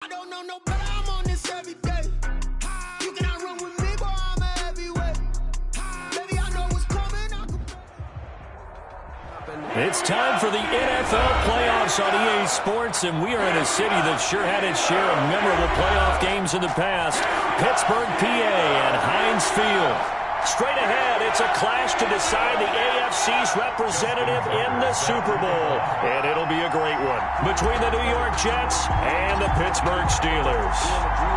I don't know no better, I'm on this every day. You cannot run with me, boy, I'm a heavyweight. Baby, I know what's coming. It's time for the NFL playoffs on EA Sports, and we are in a city that sure had its share of memorable playoff games in the past. Pittsburgh, PA at Heinz Field. Straight ahead, it's a clash to decide the AFC's representative in the Super Bowl. And it'll be a great one between the New York Jets and the Pittsburgh Steelers.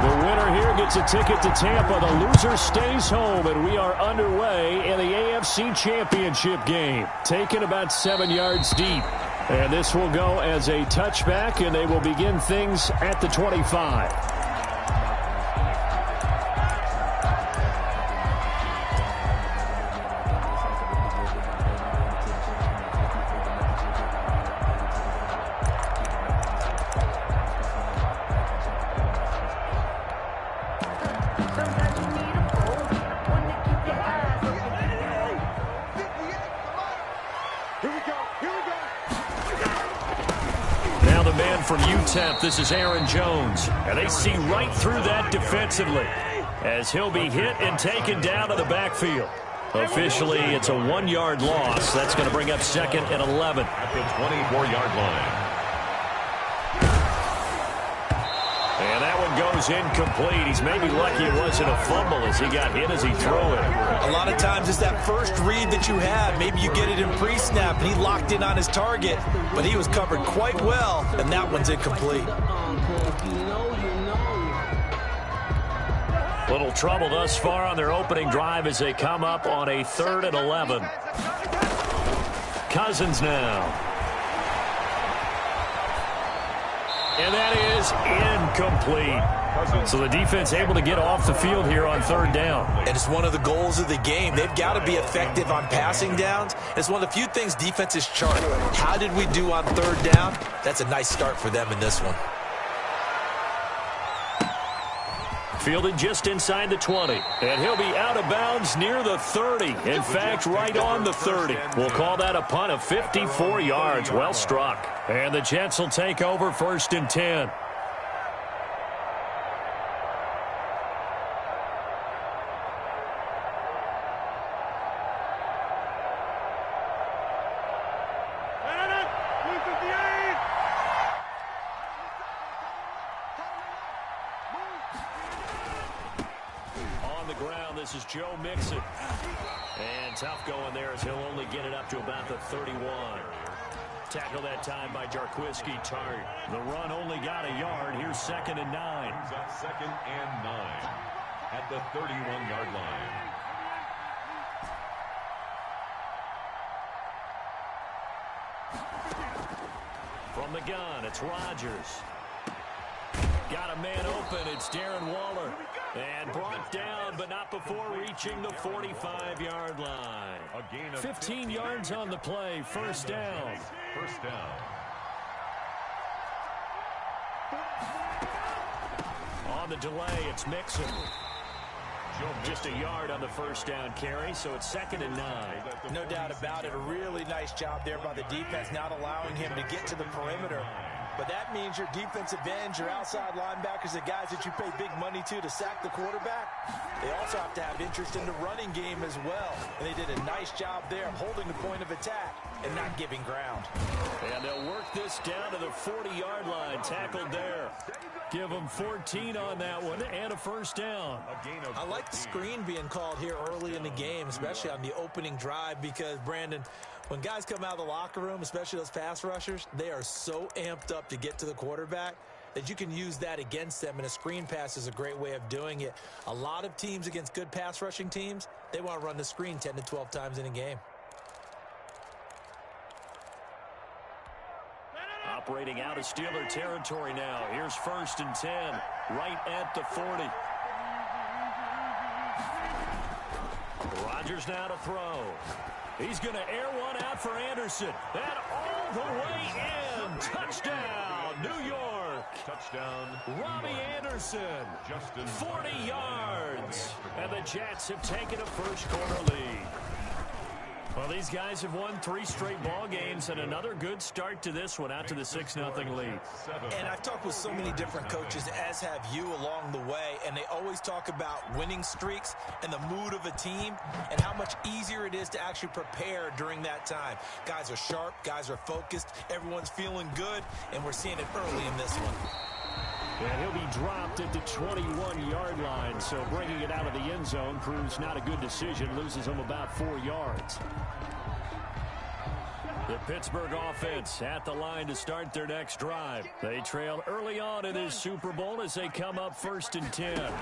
The winner here gets a ticket to Tampa. The loser stays home, and we are underway in the AFC Championship game. Taken about 7 yards deep. And this will go as a touchback, and they will begin things at the 25. From UTEP, this is Aaron Jones, and they see right through that defensively as he'll be hit and taken down to the backfield. Officially, it's a 1-yard loss. That's going to bring up 2nd and 11. At the 24-yard line. And that one goes incomplete. He's maybe lucky it wasn't a fumble as he got hit as he threw it. A lot of times it's that first read that you have. Maybe you get it in pre-snap, and he locked in on his target, but he was covered quite well, and that one's incomplete. Little trouble thus far on their opening drive as they come up on a 3rd and 11. Cousins now. And that is incomplete. So the defense able to get off the field here on 3rd down. And it's one of the goals of the game. They've got to be effective on passing downs. It's one of the few things defenses chart. How did we do on 3rd down? That's a nice start for them in this one. Fielded just inside the 20. And he'll be out of bounds near the 30. In fact, right on the 30. We'll call that a punt of 54 yards. Well struck. And the Jets will take over 1st and 10. This is Joe Mixon. And tough going there as he'll only get it up to about the 31. Tackled that time by Jarquiski Tartt. The run only got a yard. Here's 2nd and 9. Brings up 2nd and 9 at the 31-yard line. From the gun, it's Rodgers. Got a man open. It's Darren Waller. And brought down, but not before reaching the 45-yard line. 15 yards on the play. 1st down. 1st down. On the delay, it's Mixon. Just a yard on the 1st down carry, so it's 2nd and 9. No doubt about it. A really nice job there by the defense, not allowing him to get to the perimeter. But that means your defensive ends, your outside linebackers, the guys that you pay big money to sack the quarterback, they also have to have interest in the running game as well. And they did a nice job there of holding the point of attack and not giving ground. And they'll work this down to the 40-yard line. Tackled there. Give them 14 on that one and a 1st down. I like the screen being called here early in the game, especially on the opening drive, because, Brandon, when guys come out of the locker room, especially those pass rushers, they are so amped up to get to the quarterback that you can use that against them, and a screen pass is a great way of doing it. A lot of teams against good pass rushing teams, they want to run the screen 10 to 12 times in a game. Operating out of Steeler territory now. Here's 1st and 10, right at the 40. Rodgers now to throw. He's going to air one out for Anderson. And all the way in. Touchdown, New York. Touchdown, Robbie Anderson. 40 yards. And the Jets have taken a 1st quarter lead. Well, these guys have won 3 straight ball games and another good start to this one out to the 6-0 lead. And I've talked with so many different coaches, as have you, along the way, and they always talk about winning streaks and the mood of a team and how much easier it is to actually prepare during that time. Guys are sharp, guys are focused, everyone's feeling good, and we're seeing it early in this one. And he'll be dropped at the 21-yard line, so bringing it out of the end zone proves not a good decision, loses him about 4 yards. The Pittsburgh offense at the line to start their next drive. They trail early on in this Super Bowl as they come up 1st and 10.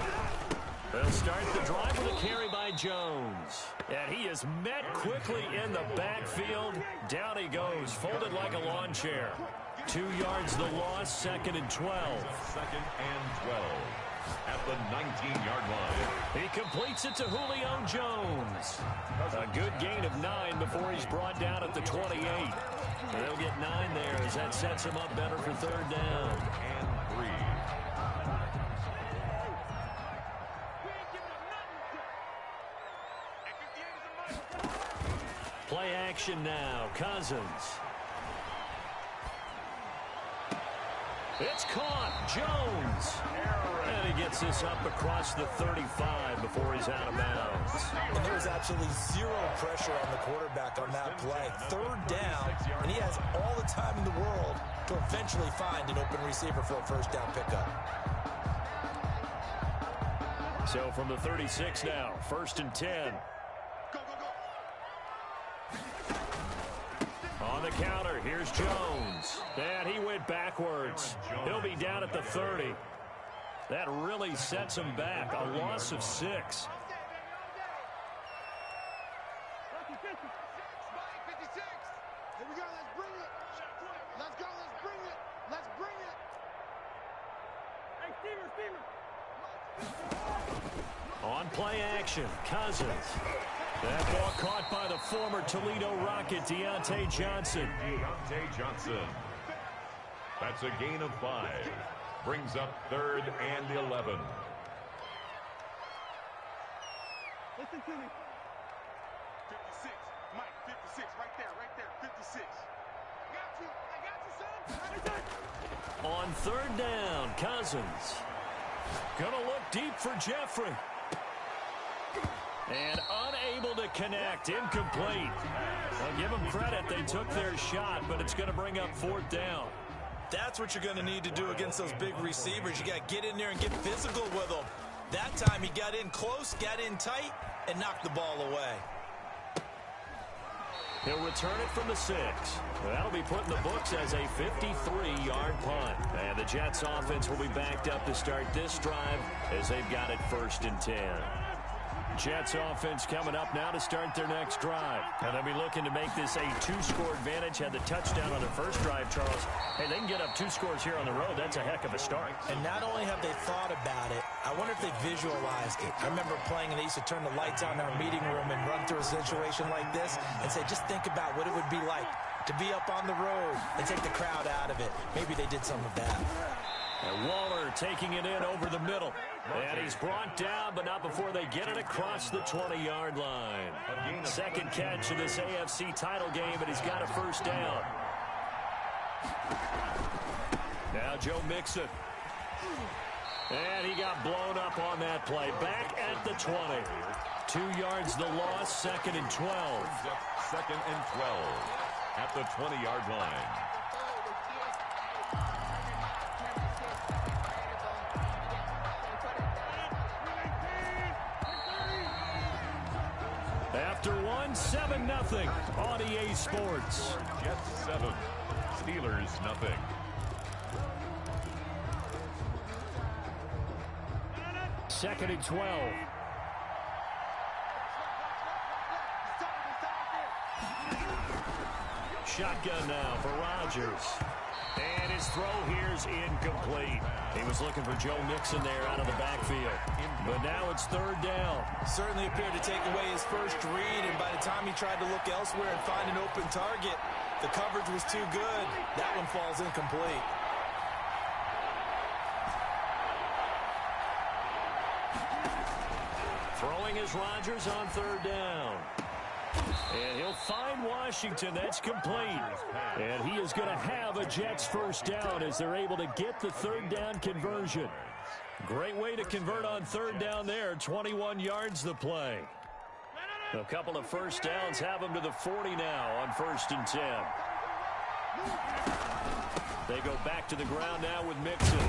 They'll start the drive with a carry by Jones. And he is met quickly in the backfield. Down he goes, folded like a lawn chair. 2 yards the loss, 2nd and 12. 2nd and 12 at the 19-yard line. He completes it to Julio Jones. A good gain of 9 before he's brought down at the 28. They'll get 9 there as that sets him up better for 3rd down. And 3. Play action now. Cousins. It's caught. Jones. And he gets this up across the 35 before he's out of bounds. And there was absolutely zero pressure on the quarterback on that play. 3rd down, and he has all the time in the world to eventually find an open receiver for a 1st down pickup. So from the 36 now, 1st and 10. On the counter, here's Jones. And he went backwards. He'll be down at the 30. That really sets him back. A loss of 6. Here we go. Let's bring it. Let's go. Let's bring it. Let's bring it. Hey, Steven. On play action, Cousins. That ball caught by the former Toledo Rocket, Deontay Johnson. Deontay Johnson. That's a gain of 5. Brings up 3rd and 11. Listen to me. 56. Mike, 56. Right there. 56. I got you, son. On 3rd down, Cousins. Gonna look deep for Jeffrey. And unable to connect. Incomplete. I'll give them credit. They took their shot, but it's going to bring up 4th down. That's what you're going to need to do against those big receivers. You got to get in there and get physical with them. That time he got in close, got in tight, and knocked the ball away. He'll return it from the 6. That'll be put in the books as a 53-yard punt. And the Jets offense will be backed up to start this drive as they've got it 1st and 10. Jets offense coming up now to start their next drive. And they'll be looking to make this a 2-score advantage. Had the touchdown on their first drive, Charles. Hey, they can get up 2 scores here on the road. That's a heck of a start. And not only have they thought about it, I wonder if they visualized it. I remember playing and they used to turn the lights on in our meeting room and run through a situation like this and say, just think about what it would be like to be up on the road and take the crowd out of it. Maybe they did some of that. And Waller taking it in over the middle. And he's brought down, but not before they get it across the 20-yard line. 2nd catch of this AFC title game, and he's got a 1st down. Now Joe Mixon. And he got blown up on that play. Back at the 20. 2 yards the loss, 2nd and 12. 2nd and 12 at the 20-yard line. After 7-0 on EA Sports. Jets 7, Steelers nothing. Second and 12. Shotgun now for Rodgers. And his throw here's incomplete. He was looking for Joe Mixon there out of the backfield. But now it's 3rd down. Certainly appeared to take away his first read, and by the time he tried to look elsewhere and find an open target, the coverage was too good. That one falls incomplete. Throwing is Rodgers on 3rd down. And he'll find Washington. That's complete. And he is going to have a Jets first down as they're able to get the third down conversion. Great way to convert on third down there. 21 yards the play. A couple of first downs have them to the 40 now on 1st and 10. They go back to the ground now with Mixon.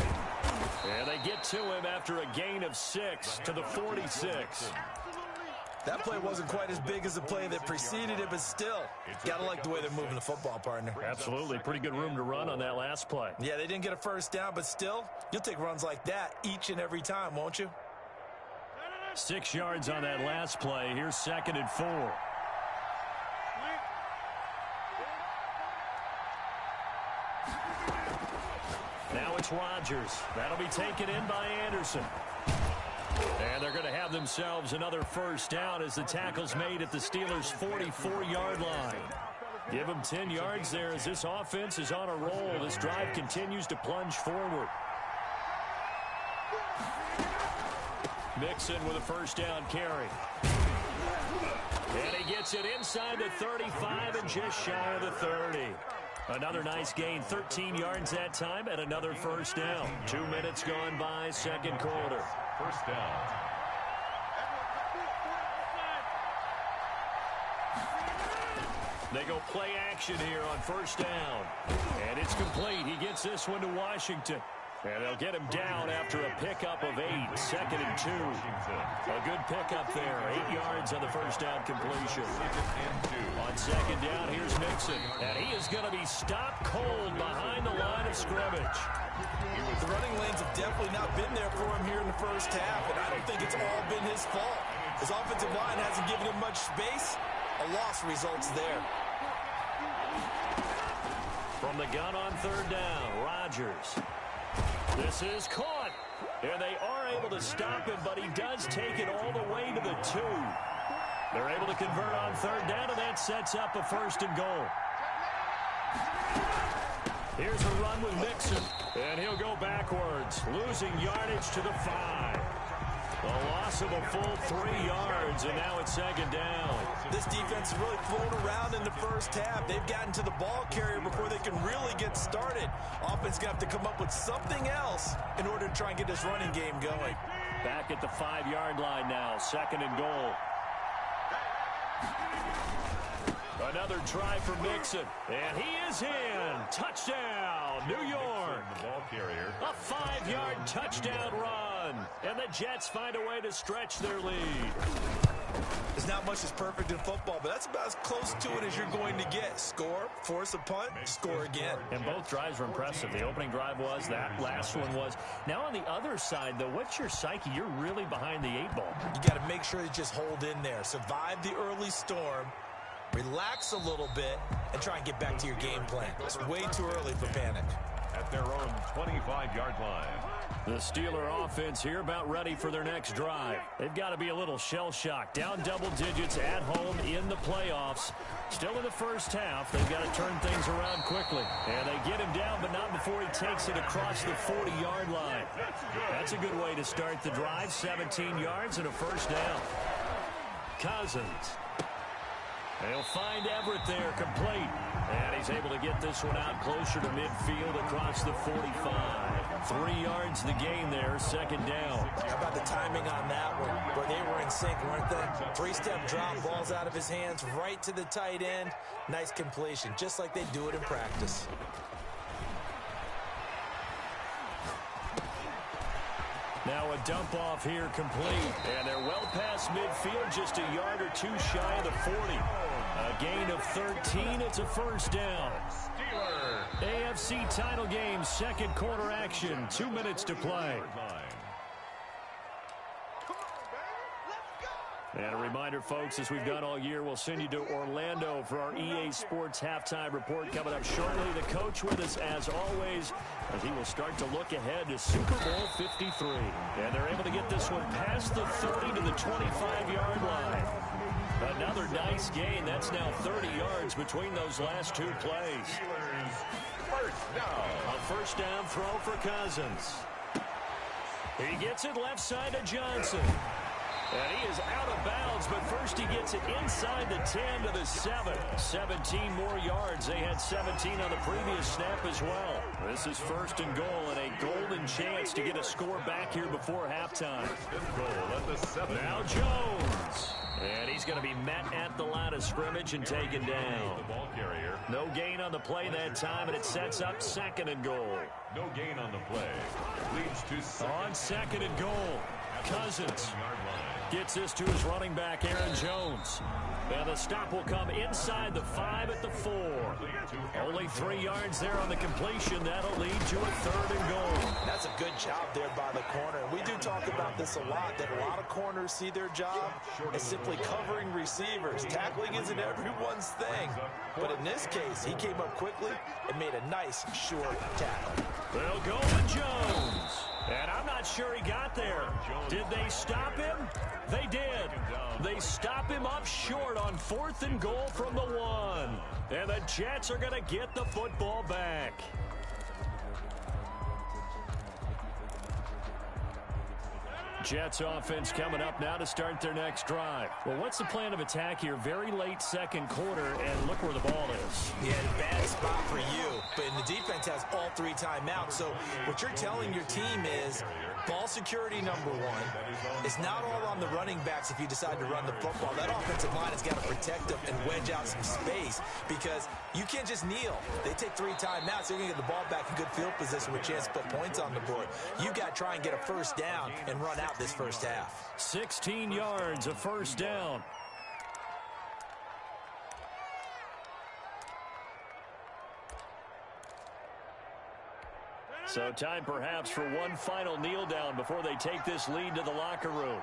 And they get to him after a gain of 6 to the 46. That play wasn't quite as big as the play that preceded it, but still, gotta like the way they're moving the football, partner. Absolutely. Pretty good room to run on that last play. Yeah, they didn't get a first down, but still, you'll take runs like that each and every time, won't you? 6 yards on that last play. Here's 2nd and 4. Now it's Rodgers. That'll be taken in by Anderson. And they're going to have themselves another first down as the tackle's made at the Steelers' 44-yard line. Give them 10 yards there as this offense is on a roll. This drive continues to plunge forward. Mixon with a first down carry. And he gets it inside the 35 and just shy of the 30. Another nice gain, 13 yards that time, and another first down. 2 minutes gone by, second quarter. First down. They go play action here on first down. And it's complete. He gets this one to Washington. And they'll get him down after a pickup of 8. 2nd and 2. A good pickup there. 8 yards on the first down completion. On second down, here's Mixon. And he is going to be stopped cold behind the line of scrimmage. The running lanes have definitely not been there for him here in the first half, and I don't think it's all been his fault. His offensive line hasn't given him much space. A loss results there. From the gun on third down, Rodgers. This is caught, and they are able to stop him, but he does take it all the way to the 2. They're able to convert on third down, and that sets up a 1st and goal. Here's a run with Mixon, and he'll go backwards, losing yardage to the 5. A loss of a full 3 yards, and now it's 2nd down. This defense has really flown around in the first half. They've gotten to the ball carrier before they can really get started. Offense got to come up with something else in order to try and get this running game going. Back at the 5-yard line now, 2nd and goal. Another try for Mixon, and he is in. Touchdown, New York. The ball carrier. A 5-yard touchdown run, and the Jets find a way to stretch their lead. There's not much that's perfect in football, but that's about as close to it as you're going to get. Score, force a punt, score again. And both drives were impressive. The opening drive was, that last one was. Now on the other side, though, what's your psyche? You're really behind the 8 ball. You got to make sure you just hold in there. Survive the early storm, relax a little bit, and try and get back to your game plan. It's way too early for panic. At their own 25-yard line. The Steeler offense here about ready for their next drive. They've got to be a little shell-shocked. Down double digits at home in the playoffs. Still in the first half. They've got to turn things around quickly. And they get him down, but not before he takes it across the 40-yard line. That's a good way to start the drive. 17 yards and a first down. Cousins. They'll find Everett there, complete. And he's able to get this one out closer to midfield across the 45. 3 yards the gain there, 2nd down. How about the timing on that one, where they were in sync, weren't they? 3-step drop, balls out of his hands, right to the tight end. Nice completion, just like they do it in practice. Now a dump off here complete. And they're well past midfield, just a yard or 2 shy of the 40. A gain of 13, it's a first down. AFC title game, 2nd quarter action, 2 minutes to play. And a reminder, folks, as we've done all year, we'll send you to Orlando for our EA Sports halftime report coming up shortly. The coach with us, as always, as he will start to look ahead to Super Bowl 53. And they're able to get this one past the 30 to the 25-yard line. Another nice gain. That's now 30 yards between those last 2 plays. A first down throw for Cousins. He gets it left side to Johnson. And he is out of bounds, but first he gets it inside the 10 to the 7. 17 more yards. They had 17 on the previous snap as well. This is first and goal and a golden chance to get a score back here before halftime. Goal at the 7. Now Jones. And he's going to be met at the line of scrimmage and taken down. The ball carrier. No gain on the play that time, and it sets up second and goal. No gain on the play. Leads to On second and goal, Cousins yard line. gets this to his running back, Aaron Jones. And the stop will come inside the 5 at the 4. Only 3 yards there on the completion. That'll lead to a third and goal. That's a good job there by the corner. We do talk about this a lot, that a lot of corners see their job as simply covering receivers. Tackling isn't everyone's thing. But in this case, he came up quickly and made a nice, short tackle. They'll go with Jones. And I'm not sure he got there. Did they stop him? They did. They stop him up short on 4th and goal from the 1. And the Jets are going to get the football back. Jets offense coming up now to start their next drive. Well, what's the plan of attack here? Very late second quarter, and look where the ball is. Yeah, bad spot for you. But the defense has all 3 timeouts. So what you're telling your team is ball security number 1. It's not all on the running backs if you decide to run the football. That offensive line has got to protect them and wedge out some space because you can't just kneel. They take 3 timeouts. They're going to get the ball back in good field position with a chance to put points on the board. You got to try and get a first down and run out this first half. 16 yards, a first down. So time perhaps for one final kneel down before they take this lead to the locker room.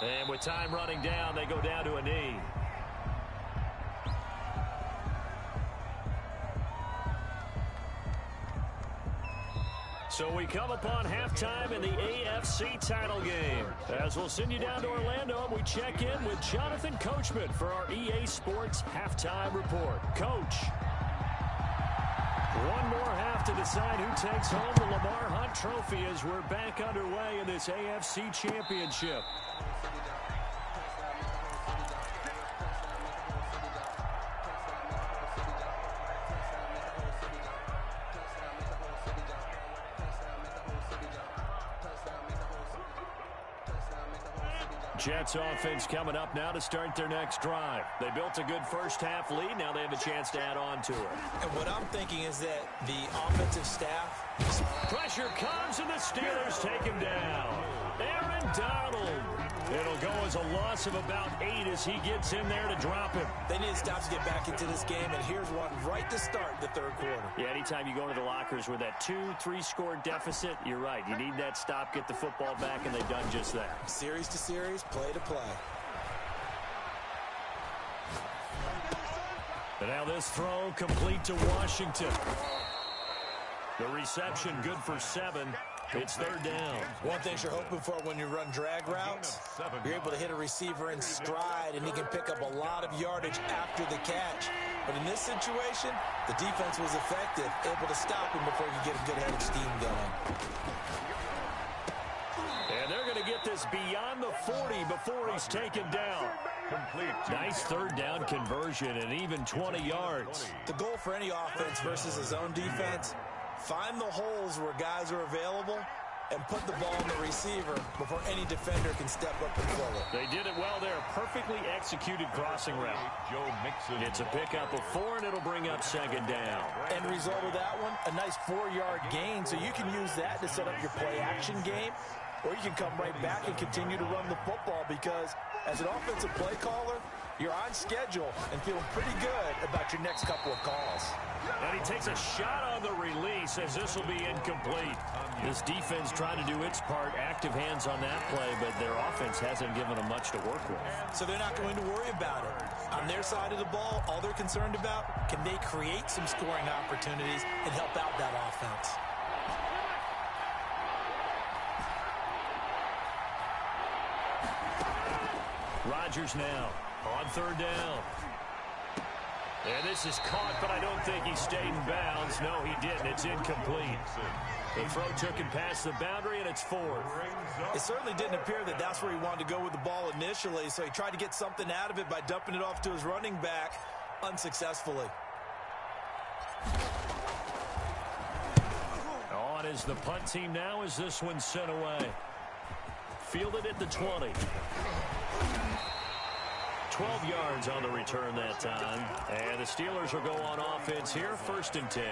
And with time running down, they go down to a knee. So we come upon halftime in the AFC title game. As we'll send you down to Orlando, we check in with Jonathan Coachman for our EA Sports Halftime Report. Coach. One more half to decide who takes home the Lamar Hunt Trophy as we're back underway in this AFC Championship. Jets offense coming up now to start their next drive. They built a good first half lead. Now they have a chance to add on to it. And what I'm thinking is that the offensive staff... Pressure comes and the Steelers take him down. Aaron Donald. It'll go as a loss of about 8 as he gets in there to drop him. They need to stop to get back into this game, and here's one right to start the third quarter. Yeah, anytime you go into the lockers with that 2-3 score deficit, you're right. You need that stop, get the football back, and they've done just that. Series to series, play to play. And now this throw complete to Washington. The reception good for 7. It's third down. One thing you're hoping for when you run drag routes, you're able to hit a receiver in stride, and he can pick up a lot of yardage after the catch. But in this situation, the defense was effective, able to stop him before you get a good head of steam going. And they're going to get this beyond the 40 before he's taken down. Nice third down conversion and even 20 yards. The goal for any offense versus his own defense, find the holes where guys are available and put the ball on the receiver before any defender can step up and fill it. They did it well there. Perfectly executed crossing route. Joe Mixon. It's a pickup of 4, and it'll bring up second down. End result of that one, a nice 4-yard gain, so you can use that to set up your play-action game, or you can come right back and continue to run the football because as an offensive play caller, you're on schedule and feeling pretty good about your next couple of calls. And he takes a shot on the release as this will be incomplete. This defense trying to do its part, active hands on that play, but their offense hasn't given them much to work with. So they're not going to worry about it. On their side of the ball, all they're concerned about, can they create some scoring opportunities and help out that offense? Rodgers now on third down. And this is caught, but I don't think he stayed in bounds. No, he didn't. It's incomplete. The throw took him past the boundary, and it's 4th. It certainly didn't appear that that's where he wanted to go with the ball initially, so he tried to get something out of it by dumping it off to his running back unsuccessfully. On is the punt team now as this one's sent away. Fielded at the 20. 12 yards on the return that time. And the Steelers will go on offense here, 1st and 10.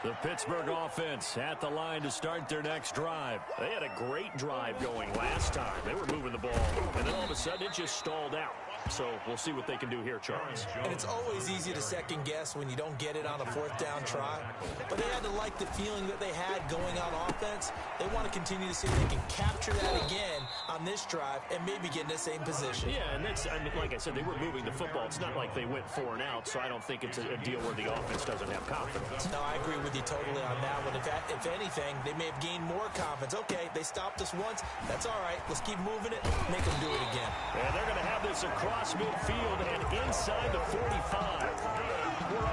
The Pittsburgh offense at the line to start their next drive. They had a great drive going last time. They were moving the ball, and then all of a sudden it just stalled out. So we'll see what they can do here, Charles. And it's always easy to second guess when you don't get it on a 4th down try. But they had to like the feeling that they had going on offense. They want to continue to see if they can capture that again on this drive and maybe get in the same position. Yeah, and that's, I mean, like I said, they were moving the football. It's not like they went 4 and out, so I don't think it's a deal where the offense doesn't have confidence. No, I agree with you totally on that one. If anything, they may have gained more confidence. Okay, they stopped us once. That's all right. Let's keep moving it. Make them do it again. And they're going to have this across midfield and inside the 45.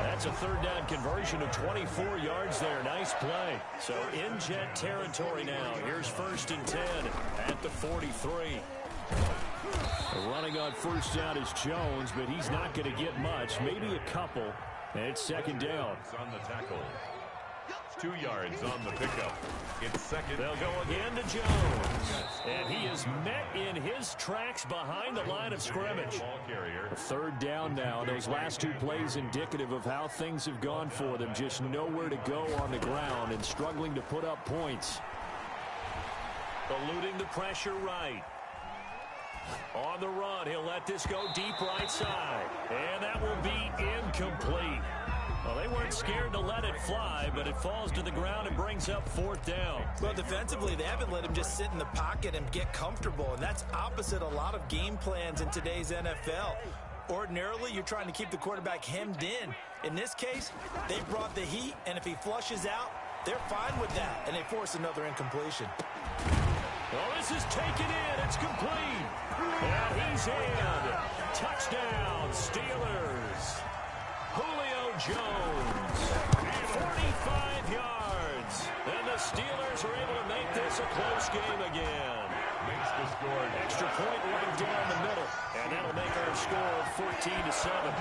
That's a 3rd down conversion of 24 yards there. Nice play. So in Jet territory now. Here's 1st and 10 at the 43. Running on 1st down is Jones, but he's not going to get much. Maybe a couple. And it's 2nd down. On the tackle. 2 yards on the pickup. It's 2nd. They'll go again to Jones. And he is met in his tracks behind the line of scrimmage. 3rd down now. Those last 2 plays indicative of how things have gone for them. Just nowhere to go on the ground and struggling to put up points. Eluding the pressure right. On the run, he'll let this go deep right side. And that will be incomplete. Well, they weren't scared to let it fly, but it falls to the ground and brings up 4th down. Well, defensively, they haven't let him just sit in the pocket and get comfortable, and that's opposite a lot of game plans in today's NFL. Ordinarily, you're trying to keep the quarterback hemmed in. In this case, they brought the heat, and if he flushes out, they're fine with that, and they force another incompletion. Well, this is taken in. It's complete. And he's in. Touchdown, Steelers. Julio Jones, 45 yards. And the Steelers are able to make this a close game again. Makes the score. Extra point right down the middle. And that'll make our score 14-7.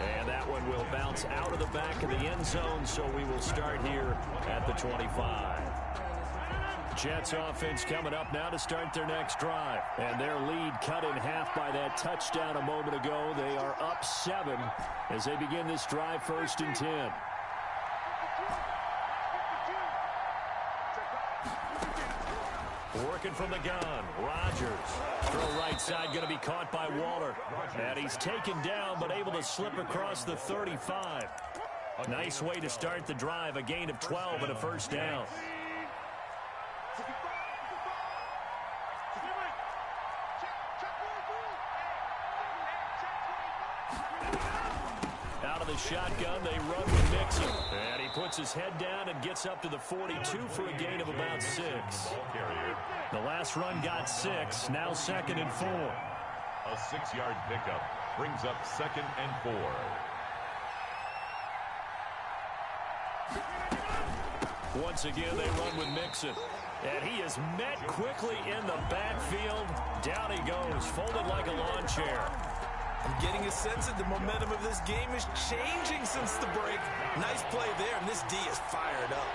And that one will bounce out of the back of the end zone, so we will start here at the 25. Jets offense coming up now to start their next drive. And their lead cut in half by that touchdown a moment ago. They are up 7 as they begin this drive, 1st and 10. Working from the gun, Rodgers. Throw right side going to be caught by Waller. And he's taken down but able to slip across the 35. Nice way to start the drive, a gain of 12 and a 1st down. Out of the shotgun, they run with Mixon. And he puts his head down and gets up to the 42 for a gain of about 6. The last run got 6, now 2nd and 4. A 6-yard pickup brings up 2nd and 4. Once again, they run with Mixon. And he is met quickly in the backfield. Down he goes, folded like a lawn chair. I'm getting a sense that the momentum of this game is changing since the break. Nice play there, and this D is fired up.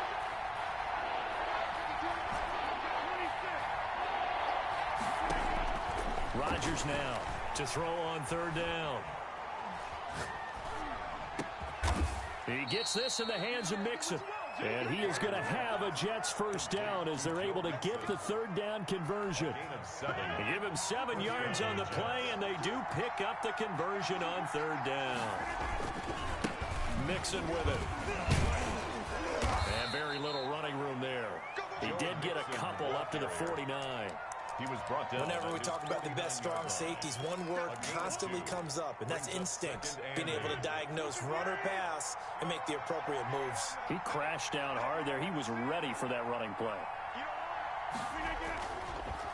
Rodgers now to throw on 3rd down. He gets this in the hands of Mixon. And he is going to have a Jets 1st down as they're able to get the 3rd down conversion. They give him 7 yards on the play, and they do pick up the conversion on 3rd down. Mixon with it. And very little running room there. He did get a couple up to the 49. He was brought down. Whenever we talk about the best strong safeties, one word constantly comes up, and that's instinct. Being able to diagnose run or pass and make the appropriate moves. He crashed down hard there. He was ready for that running play.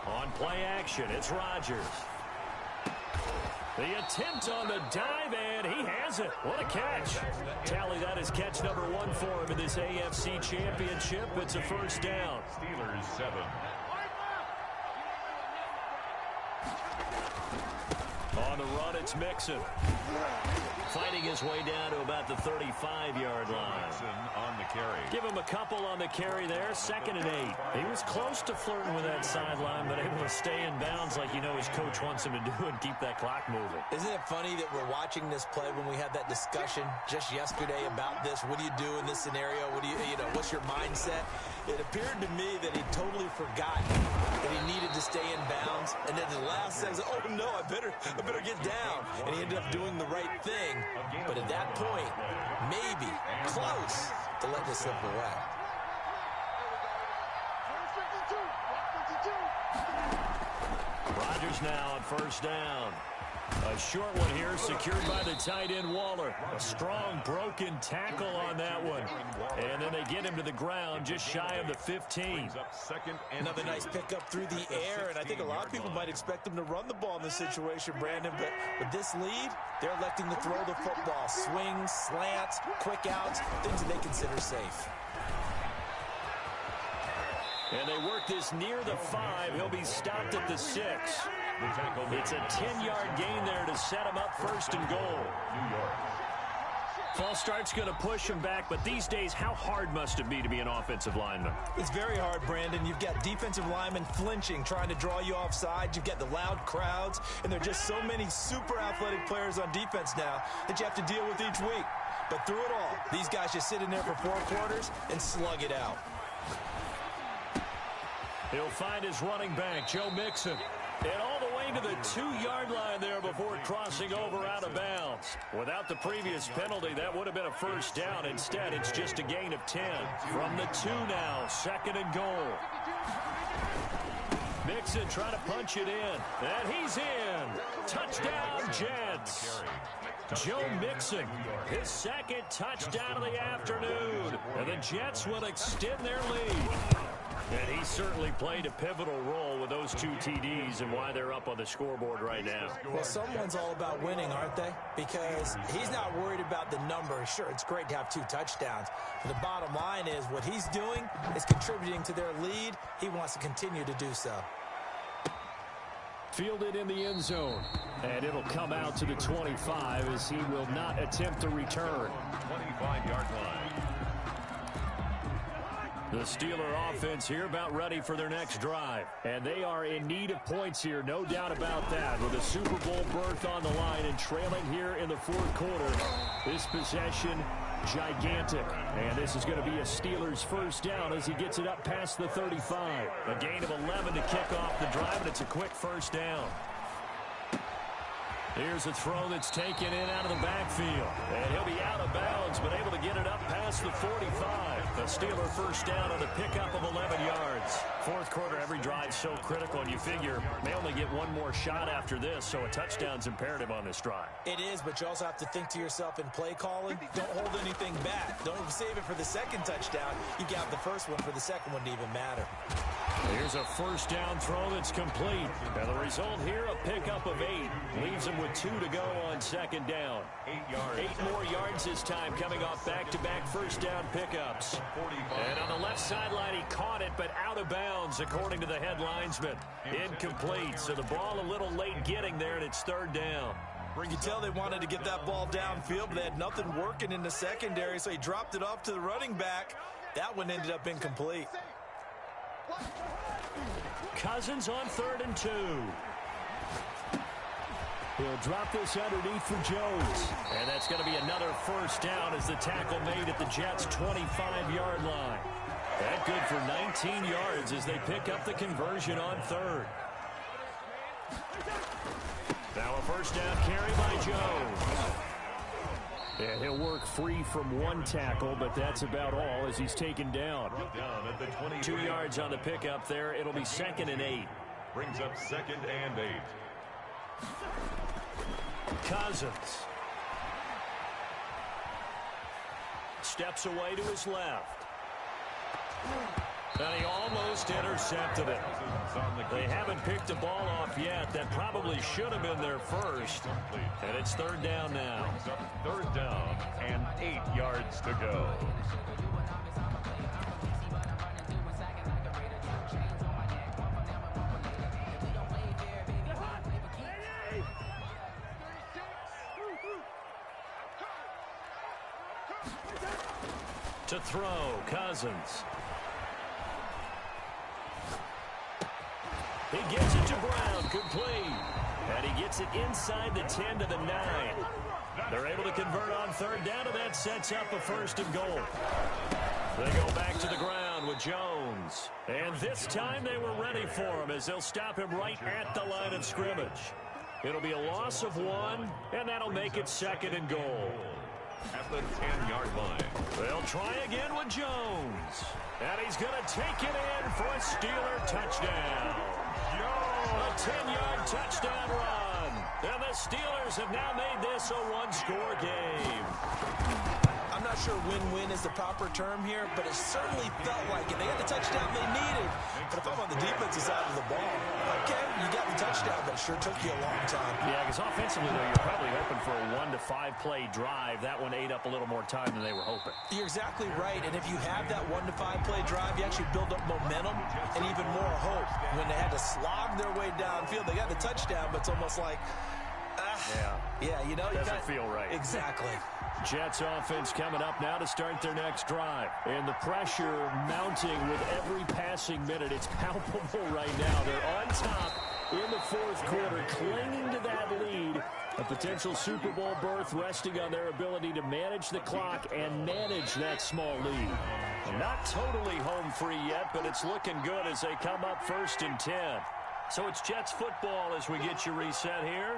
On play action, it's Rodgers. The attempt on the dive, and he has it. What a catch. Tally that is catch number 1 for him in this AFC Championship. It's a first down. Steelers 7. On the run, it's Mixon. Fighting his way down to about the 35-yard line. Mixon on the carry. Give him a couple on the carry there. 2nd and 8. He was close to flirting with that sideline, but able to stay in bounds like you know his coach wants him to do and keep that clock moving. Isn't it funny that we're watching this play when we had that discussion just yesterday about this? What do you do in this scenario? What do you know, what's your mindset? It appeared to me that he totally forgot that he needed to stay in bounds. And then the last second, oh no, I better get down. And he ended up doing the right thing. But at that point, maybe close to let this slip away. Rodgers now on first down. A short one here, secured by the tight end Waller. A strong broken tackle on that one. And then they get him to the ground just shy of the 15. Another nice pickup through the air, and I think a lot of people might expect them to run the ball in this situation, Brandon, but with this lead, they're electing to throw the football. Swings, slants, quick outs, things that they consider safe. And they work this near the 5. He'll be stopped at the 6. It's a 10-yard gain there to set him up 1st and goal. New York. False start's going to push him back, but these days, how hard must it be to be an offensive lineman? It's very hard, Brandon. You've got defensive linemen flinching, trying to draw you offside. You've got the loud crowds, and there are just so many super athletic players on defense now that you have to deal with each week. But through it all, these guys just sit in there for 4 quarters and slug it out. He'll find his running back, Joe Mixon. And all the way to the 2-yard line there before crossing over out of bounds. Without the previous penalty, that would have been a first down. Instead, it's just a gain of 10. From the 2 now, 2nd and goal. Mixon trying to punch it in. And he's in. Touchdown, Jets. Joe Mixon, his 2nd touchdown of the afternoon. And the Jets will extend their lead. And he certainly played a pivotal role with those 2 TDs and why they're up on the scoreboard right now. Well, someone's all about winning, aren't they? Because he's not worried about the number. Sure, it's great to have 2 touchdowns. But the bottom line is what he's doing is contributing to their lead. He wants to continue to do so. Fielded in the end zone. And it'll come out to the 25 as he will not attempt to return. 25-yard line. The Steeler offense here about ready for their next drive. And they are in need of points here, no doubt about that. With a Super Bowl berth on the line and trailing here in the 4th quarter. This possession, gigantic. And this is going to be a Steelers first down as he gets it up past the 35. A gain of 11 to kick off the drive, and it's a quick first down. Here's a throw that's taken in out of the backfield. And he'll be out of bounds, but able to get it up past the 45. The Steeler first down on a pickup of 11 yards. 4th quarter, every drive so critical, and you figure they only get one more shot after this, so a touchdown's imperative on this drive. It is, but you also have to think to yourself in play calling, don't hold anything back. Don't save it for the 2nd touchdown. You got the first one for the 2nd one to even matter. Here's a first down throw that's complete. And the result here, a pickup of 8. Leaves him with 2 to go on 2nd down. 8 yards. 8 more yards this time, coming off back-to-back first down pickups. 45. And on the left sideline, he caught it, but out of bounds, according to the head linesman. Incomplete, so the ball a little late getting there, and it's 3rd down. You can tell they wanted to get that ball downfield, but they had nothing working in the secondary, so he dropped it off to the running back. That one ended up incomplete. Cousins on 3rd and 2. He'll drop this underneath for Jones. And that's going to be another first down as the tackle made at the Jets' 25-yard line. That good for 19 yards as they pick up the conversion on 3rd. Now a first down carry by Jones. And he'll work free from 1 tackle, but that's about all as he's taken down. 2 yards on the pickup there. It'll be 2nd and 8. Brings up 2nd and 8. Cousins. Steps away to his left. And he almost intercepted it. They haven't picked the ball off yet. That probably should have been their first. And it's third down now. Third down and 8 yards to go. To throw, Cousins. He gets it to Brown, complete. And he gets it inside the 10 to the 9. They're able to convert on third down, and that sets up a first and goal. They go back to the ground with Jones. And this time they were ready for him as they'll stop him right at the line of scrimmage. It'll be a loss of 1, and that'll make it second and goal. At the 10-yard line. They'll try again with Jones. And he's going to take it in for a Steeler touchdown. A 10-yard touchdown run. And the Steelers have now made this a one-score game. I'm not sure win-win is the proper term here, but it certainly felt like it. They had the touchdown they needed. But if I'm on the defensive side of the ball, okay, you got the touchdown, but it sure took you a long time. Yeah, because offensively, though, you're probably hoping for a 1 to 5 play drive. That one ate up a little more time than they were hoping. You're exactly right, and if you have that 1 to 5 play drive, you actually build up momentum and even more hope. When they had to slog their way downfield, they got the touchdown, but it's almost like, yeah, you know, doesn't feel right. Exactly. Jets offense coming up now to start their next drive. And the pressure mounting with every passing minute. It's palpable right now. They're on top in the fourth quarter, clinging to that lead. A potential Super Bowl berth resting on their ability to manage the clock and manage that small lead. Not totally home free yet, but it's looking good as they come up first and 10. So it's Jets football as we get you reset here.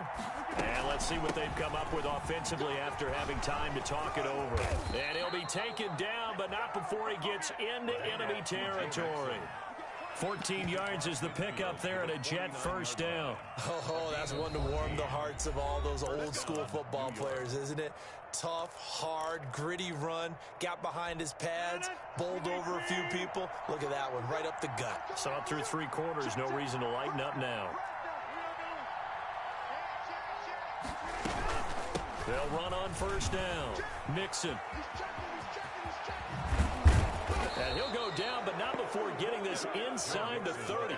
And let's see what they've come up with offensively after having time to talk it over. And he'll be taken down, but not before he gets into enemy territory. 14 yards is the pickup there and a Jet first down. Oh, that's one to warm the hearts of all those old school football players, isn't it? Tough, hard, gritty run, got behind his pads, bowled over a few people. Look at that one, right up the gut. Saw it through 3 quarters, no reason to lighten up now. They'll run on first down. Mixon. And he'll go down, but not before getting this inside the 30.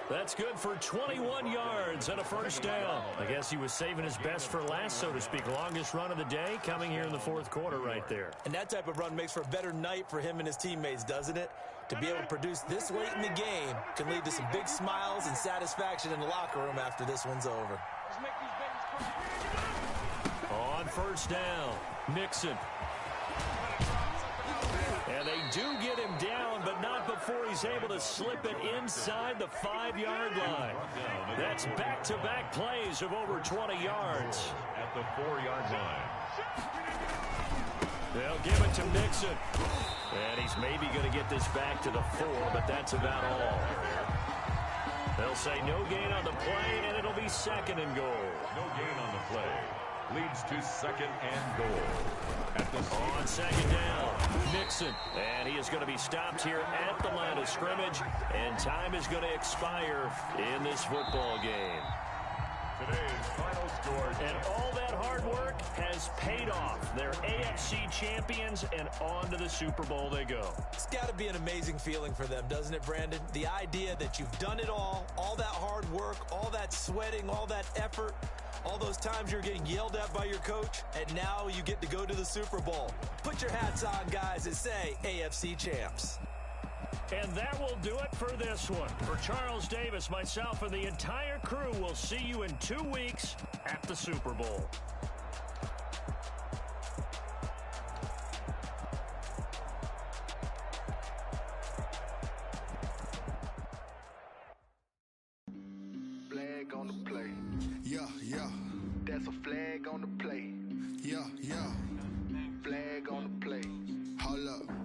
That's good for 21 yards and a first down. I guess he was saving his best for last, so to speak. Longest run of the day coming here in the fourth quarter right there. And that type of run makes for a better night for him and his teammates, doesn't it? To be able to produce this late in the game can lead to some big smiles and satisfaction in the locker room after this one's over. On first down, Mixon. And they do get him down, but not before he's able to slip it inside the 5-yard line. That's back-to-back plays of over 20 yards. At the 4-yard line. They'll give it to Mixon. And he's maybe going to get this back to the 4, but that's about all. They'll say no gain on the play, and it'll be second and goal. No gain on the play. Leads to second and goal. At the on second down, Mixon. And he is going to be stopped here at the line of scrimmage. And time is going to expire in this football game. Today's final score. And all that hard work has paid off. They're AFC champions, and on to the Super Bowl they go. It's got to be an amazing feeling for them, doesn't it, Brandon? The idea that you've done it all that hard work, all that sweating, all that effort, all those times you're getting yelled at by your coach, and now you get to go to the Super Bowl. Put your hats on, guys, and say AFC champs. And that will do it for this one. For Charles Davis, myself, and the entire crew, we'll see you in 2 weeks at the Super Bowl. Flag on the play. Yeah, yeah. That's a flag on the play. Yeah, yeah. Flag on the play. Hold up.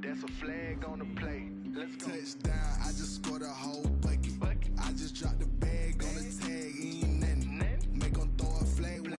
That's a flag on the play. Let's go. Touchdown, I just scored a whole bucket. I just dropped the bag on the tag, ain't nothing. Make 'em throw a flag.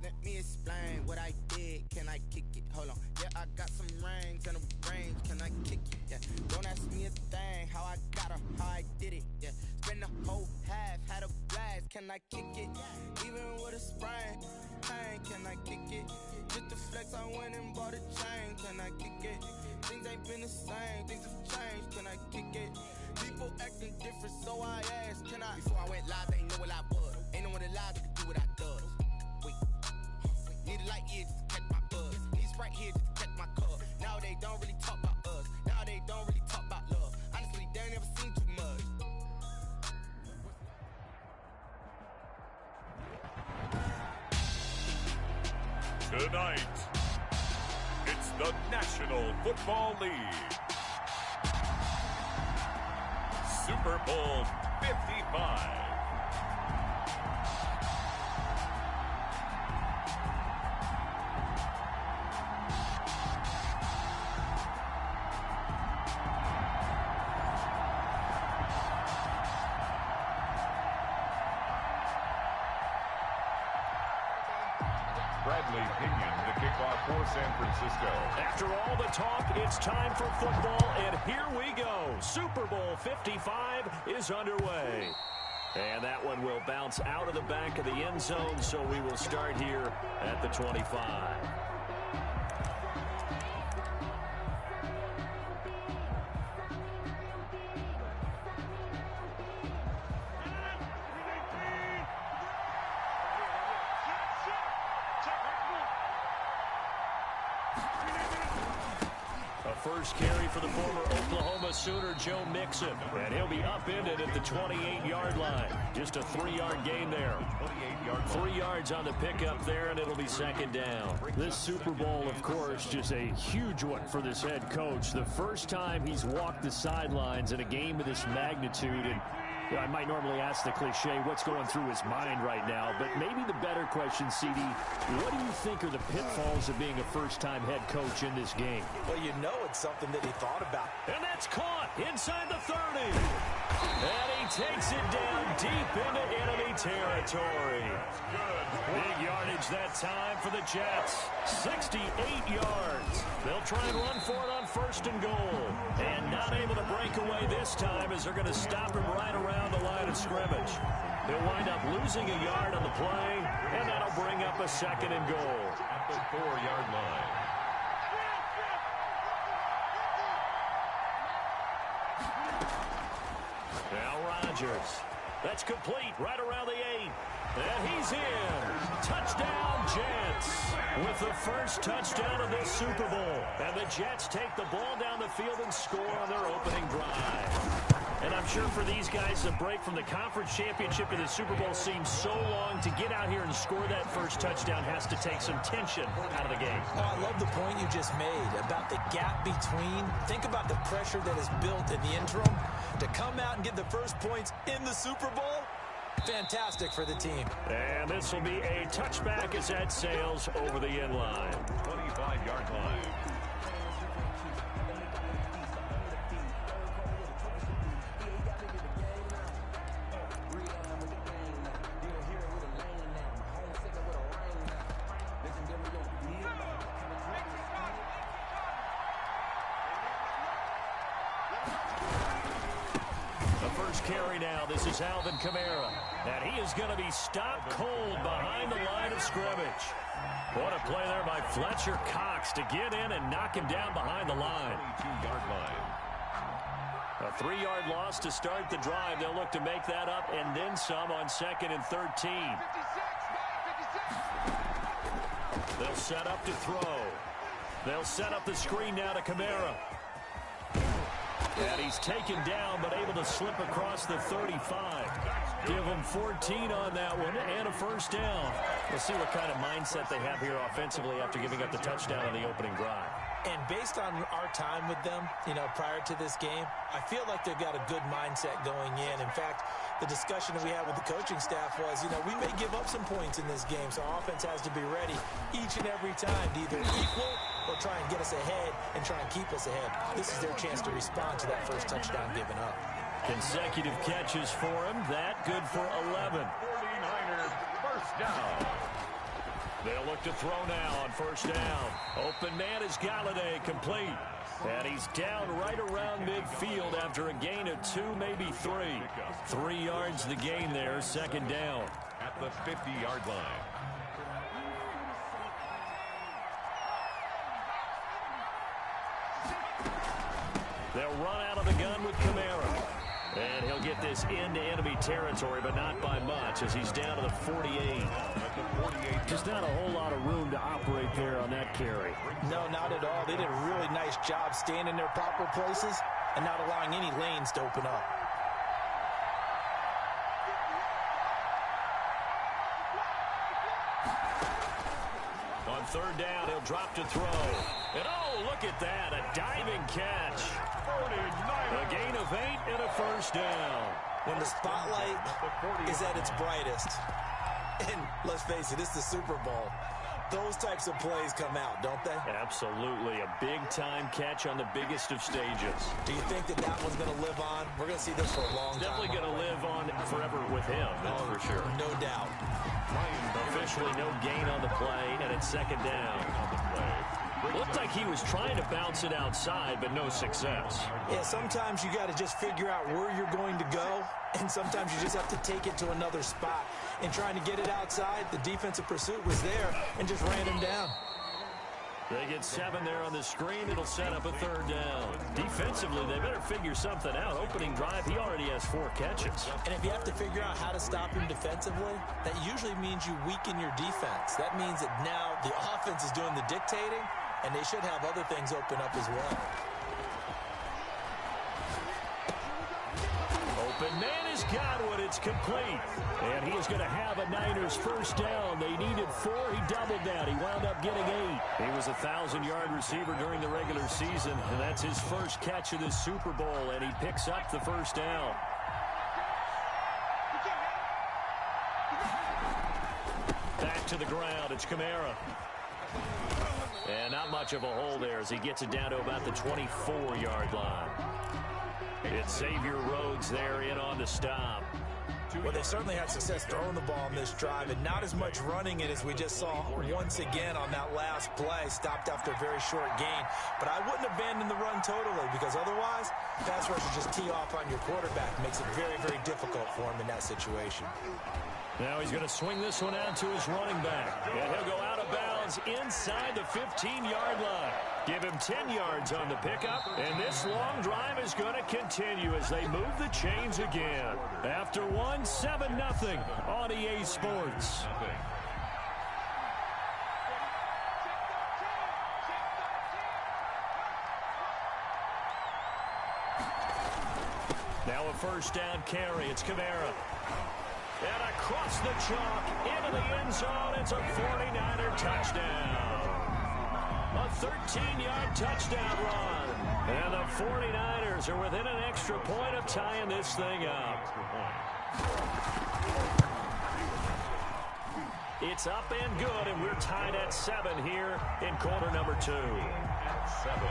Let me explain what I did. Can I kick it? Hold on. Yeah, I got some rings and a range. Can I kick it? Yeah. Don't ask me a thing. How I got her, how I did it. Yeah. Spend the whole half, had a blast. Can I kick it? Even with a sprain. Pain, can I kick it? Just to flex, I went and bought a chain. Can I kick it? Things ain't been the same. Things have changed. Can I kick it? People acting different, so I asked, can I? Before I went live, they ain't know what I was. Ain't no one alive that could do what I does. Wait. Need a light here just to catch my buzz. Need Sprite here just to catch my cup. Now they don't really talk about us. Now they don't really talk about love. Honestly, they ain't never seen too much. Tonight, it's the National Football League. Super Bowl 55. Bradley Pinion, the kickoff for San Francisco. After all the talk, it's time for football, and here we go. Super Bowl 55 is underway. And that one will bounce out of the back of the end zone, so we will start here at the 25. First carry for the former Oklahoma Sooner, Joe Mixon. And he'll be upended at the 28-yard line. Just a 3-yard gain there. 3 yards on the pickup there, and it'll be second down. This Super Bowl, of course, just a huge one for this head coach. The first time he's walked the sidelines in a game of this magnitude. And I might normally ask the cliche, what's going through his mind right now? But maybe the better question, CD, what do you think are the pitfalls of being a first-time head coach in this game? Well, you know it's something that he thought about. And that's caught inside the 30. And he takes it down deep into enemy territory. Big yardage that time for the Jets. 68 yards. They'll try and run for it on first and goal. And not able to break away this time as they're going to stop him right around the line of scrimmage. He'll wind up losing a yard on the play, and that'll bring up a second and goal. At the 4-yard line. Now Rodgers. That's complete right around the 8. And he's in. Touchdown, Jets. With the first touchdown of this Super Bowl. And the Jets take the ball down the field and score on their opening drive. And I'm sure for these guys, the break from the conference championship to the Super Bowl seems so long. To get out here and score that first touchdown has to take some tension out of the game. Oh, I love the point you just made about the gap between. Think about the pressure that is built in the interim. To come out and get the first points in the Super Bowl, fantastic for the team. And this will be a touchback as that sails over the end line. 25-yard line. Carry now. This is Alvin Kamara. And he is going to be stopped cold behind the line of scrimmage. What a play there by Fletcher Cox to get in and knock him down behind the line. 22-yard line. A 3-yard loss to start the drive. They'll look to make that up and then some on 2nd and 13. They'll set up to throw. They'll set up the screen now to Kamara. And he's taken down, but able to slip across the 35. Give him 14 on that one and a first down. We'll see what kind of mindset they have here offensively after giving up the touchdown on the opening drive. And based on our time with them, prior to this game, I feel like they've got a good mindset going in. In fact, the discussion that we had with the coaching staff was, we may give up some points in this game, so our offense has to be ready each and every time to either equal or try and get us ahead and try and keep us ahead. This is their chance to respond to that first touchdown given up. Consecutive catches for him. That good for 11. 49ers first down. They'll look to throw now on first down. Open man is Galladay, complete. And he's down right around midfield after a gain of 2, maybe 3. 3 yards the gain there, second down. At the 50-yard line. They'll run out of the gun with Kamara. And he'll get this into enemy territory, but not by much as he's down to the 48. Just not a whole lot of room to operate there on that carry. No, not at all. They did a really nice job staying in their proper places and not allowing any lanes to open up. On third down, he'll drop to throw. And oh, look at that, a diving catch. A gain of 8 and a first down. When the spotlight is at its brightest, and let's face it, it's the Super Bowl, those types of plays come out, don't they? Absolutely. A big-time catch on the biggest of stages. Do you think that that one's going to live on? We're going to see this for a long time. Definitely going to live on forever with him, that's for sure. No doubt. Officially no gain on the play, and it's second down. Looked like he was trying to bounce it outside, but no success. Yeah, sometimes you got to just figure out where you're going to go, and sometimes you just have to take it to another spot. And trying to get it outside, the defensive pursuit was there and just ran him down. They get 7 there on the screen. It'll set up a third down. Defensively, they better figure something out. Opening drive, he already has 4 catches. And if you have to figure out how to stop him defensively, that usually means you weaken your defense. That means that now the offense is doing the dictating, and they should have other things open up as well. Open man is Godwin. It's complete. And he is going to have a Niners first down. They needed 4. He doubled that. He wound up getting 8. He was a 1,000-yard receiver during the regular season, and that's his first catch of this Super Bowl, and he picks up the first down. Back to the ground. It's Kamara. And not much of a hole there as he gets it down to about the 24-yard line. It's Xavier Rhodes there in on the stop. Well, they certainly had success throwing the ball in this drive, and not as much running it as we just saw once again on that last play. Stopped after a very short gain. But I wouldn't abandon the run totally, because otherwise, pass rushers just tee off on your quarterback. Makes it very, very difficult for him in that situation. Now he's going to swing this one out to his running back. And he'll go out of bounds inside the 15-yard line. Give him 10 yards on the pickup. And this long drive is going to continue as they move the chains again. After one, 7-0 on EA Sports. Now a first down carry. It's Kamara. And across the chalk, into the end zone, it's a 49er touchdown. A 13-yard touchdown run. And the 49ers are within an extra point of tying this thing up. It's up and good, and we're tied at 7 here in quarter number 2. At 7.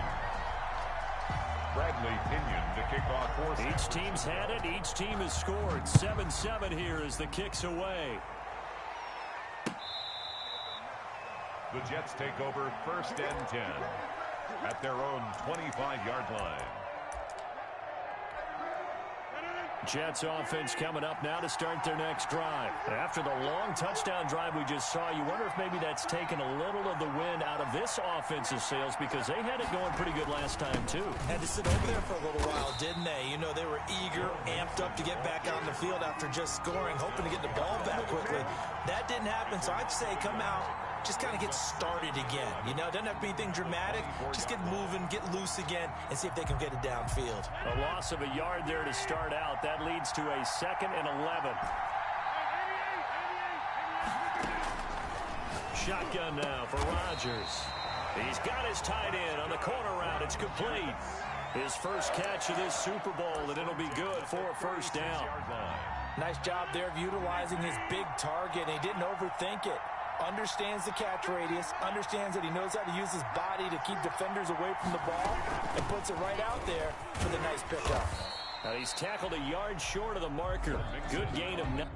Bradley Pinion to kick off for Each team's had it. Each team has scored. 7-7 here as the kick's away. The Jets take over first and 10 at their own 25-yard line. Jets offense coming up now to start their next drive. After the long touchdown drive we just saw, you wonder if maybe that's taken a little of the wind out of this offensive sails, because they had it going pretty good last time too. Had to sit over there for a little while, didn't they? You know, they were eager, amped up to get back out on the field after just scoring, hoping to get the ball back quickly. That didn't happen, so I'd say come out, just kind of get started again. You know, doesn't have to be anything dramatic. Just get moving, get loose again, and see if they can get it downfield. A loss of a yard there to start out. That leads to a 2nd and 11. Shotgun now for Rodgers. He's got his tight end on the corner route. It's complete. His first catch of this Super Bowl, and it'll be good for a first down. Nice job there of utilizing his big target. He didn't overthink it. Understands the catch radius, understands that he knows how to use his body to keep defenders away from the ball, and puts it right out there for the nice pickup. Now he's tackled a yard short of the marker. Good gain of 9.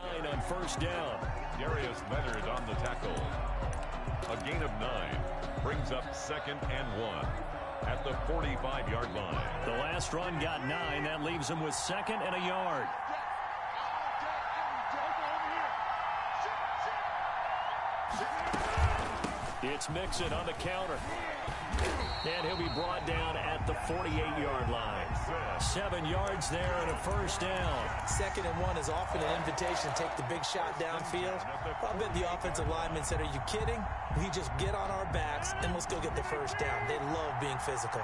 On first down. Darius Leonard on the tackle. A gain of 9 brings up 2nd and 1 at the 45-yard line. The last run got 9. That leaves him with 2nd and a yard. It's Mixon on the counter. And he'll be brought down at the 48-yard line. 7 yards there and a first down. 2nd and 1 is often an invitation to take the big shot downfield. I bet the offensive lineman said, are you kidding? We just get on our backs and let's go get the first down. They love being physical.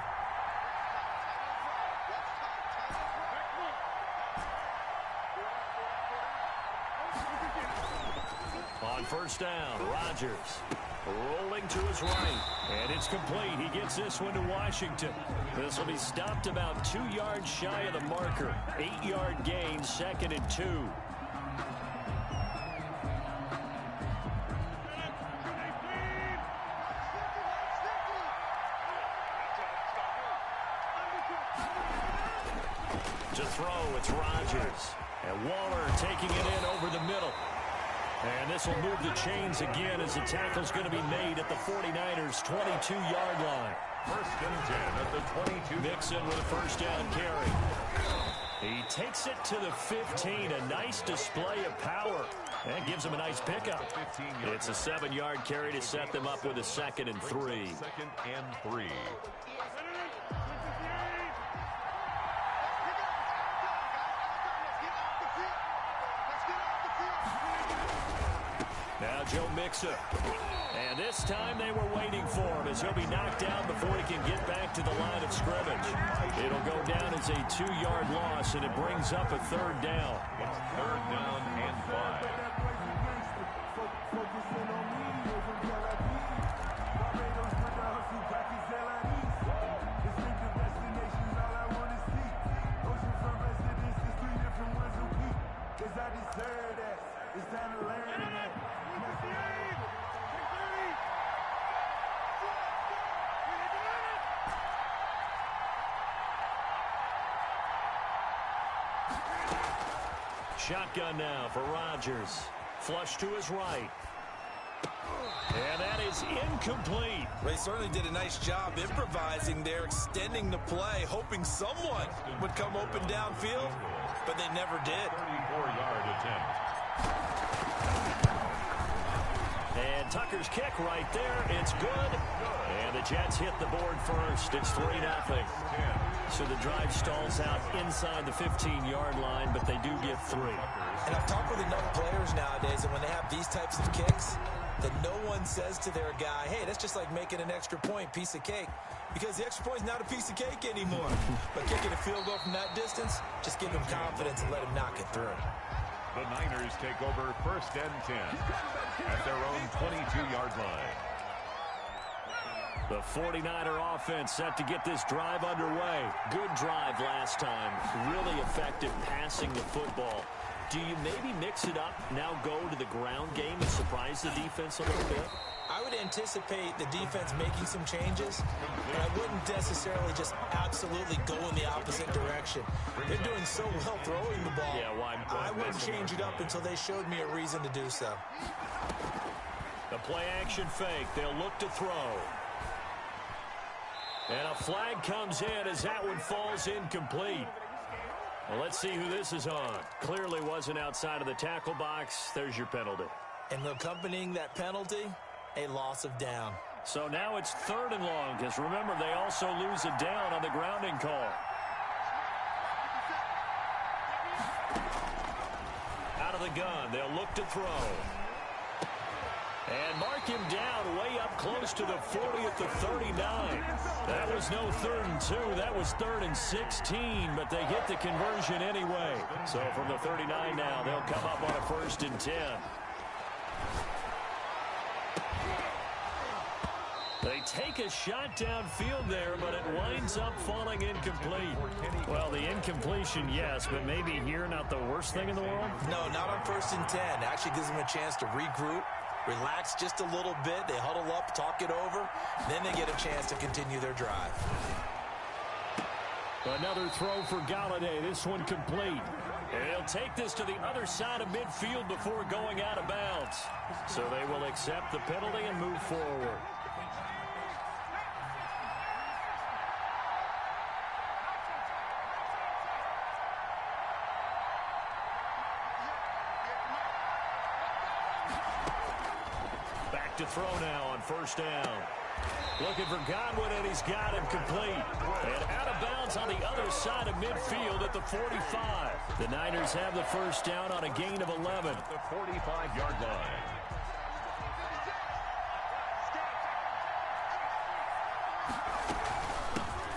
On first down, Rodgers rolling to his right, and it's complete. He gets this one to Washington. This will be stopped about 2 yards shy of the marker. 8-yard gain, 2nd and 2. To throw, it's Rodgers. And Waller taking it in over the middle. And this will move the chains again as the tackle's going to be made at the 49ers' 22-yard line. 1st and 10 at the 22. Mixon with a first down carry. He takes it to the 15. A nice display of power. That gives him a nice pickup. It's a 7-yard carry to set them up with a 2nd and 3. 2nd and 3. Now Joe Mixon. And this time they were waiting for him as he'll be knocked down before he can get back to the line of scrimmage. It'll go down as a 2-yard loss, and it brings up a 3rd down. It's 3rd down and 5. Shotgun now for Rodgers. Flush to his right. And that is incomplete. They certainly did a nice job improvising there, extending the play, hoping someone would come open downfield, but they never did. 34-yard attempt. And Tucker's kick right there. It's good. And the Jets hit the board first. It's 3-0. So the drive stalls out inside the 15-yard line, but they do get 3. And I've talked with enough players nowadays, and when they have these types of kicks, that no one says to their guy, hey, that's just like making an extra point, piece of cake. Because the extra point is not a piece of cake anymore. But kicking a field goal from that distance, just give him confidence and let him knock it through. The Niners take over 1st and 10 at their own 22-yard line. The 49er offense set to get this drive underway. Good drive last time. Really effective passing the football. Do you maybe mix it up, now go to the ground game and surprise the defense a little bit? I would anticipate the defense making some changes, but I wouldn't necessarily just absolutely go in the opposite direction. They're doing so well throwing the ball. Yeah, why I wouldn't change it up until they showed me a reason to do so. The play action fake. They'll look to throw. And a flag comes in as that one falls incomplete. Well, let's see who this is on. Clearly wasn't outside of the tackle box. There's your penalty. And accompanying that penalty, a loss of down. So now it's 3rd and long, because remember, they also lose a down on the grounding call. Out of the gun, they'll look to throw. And mark him down way up close to the 40 at the 39. That was no 3rd and 2. That was 3rd and 16, but they get the conversion anyway. So from the 39 now, they'll come up on a 1st and 10. They take a shot downfield there, but it winds up falling incomplete. Well, the incompletion, yes, but maybe here not the worst thing in the world? No, not on 1st and 10. Actually gives them a chance to regroup, relax just a little bit. They huddle up, talk it over. Then they get a chance to continue their drive. Another throw for Galladay. This one complete. And he'll take this to the other side of midfield before going out of bounds. So they will accept the penalty and move forward. Back to throw now on first down. Looking for Godwin, and he's got him complete. And out of bounds on the other side of midfield at the 45. The Niners have the first down on a gain of 11. At the 45-yard line.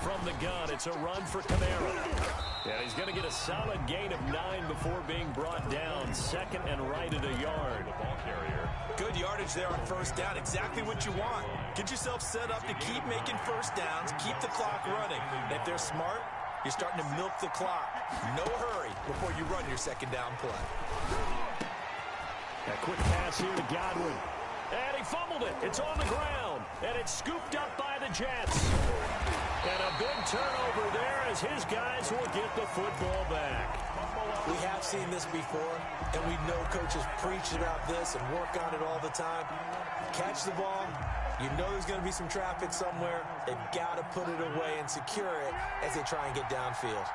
From the gun, it's a run for Kamara. And he's going to get a solid gain of 9 before being brought down. Second and right at a yard. The ball carrier. Good yardage there on first down. Exactly what you want. Get yourself set up to keep making first downs, keep the clock running. And if they're smart, you're starting to milk the clock. No hurry before you run your second down play. A quick pass here to Godwin. And he fumbled it. It's on the ground. And it's scooped up by the Jets. And a big turnover there as his guys will get the football back. We have seen this before, and we know coaches preach about this and work on it all the time. Catch the ball. You know there's going to be some traffic somewhere. They've got to put it away and secure it as they try and get downfield.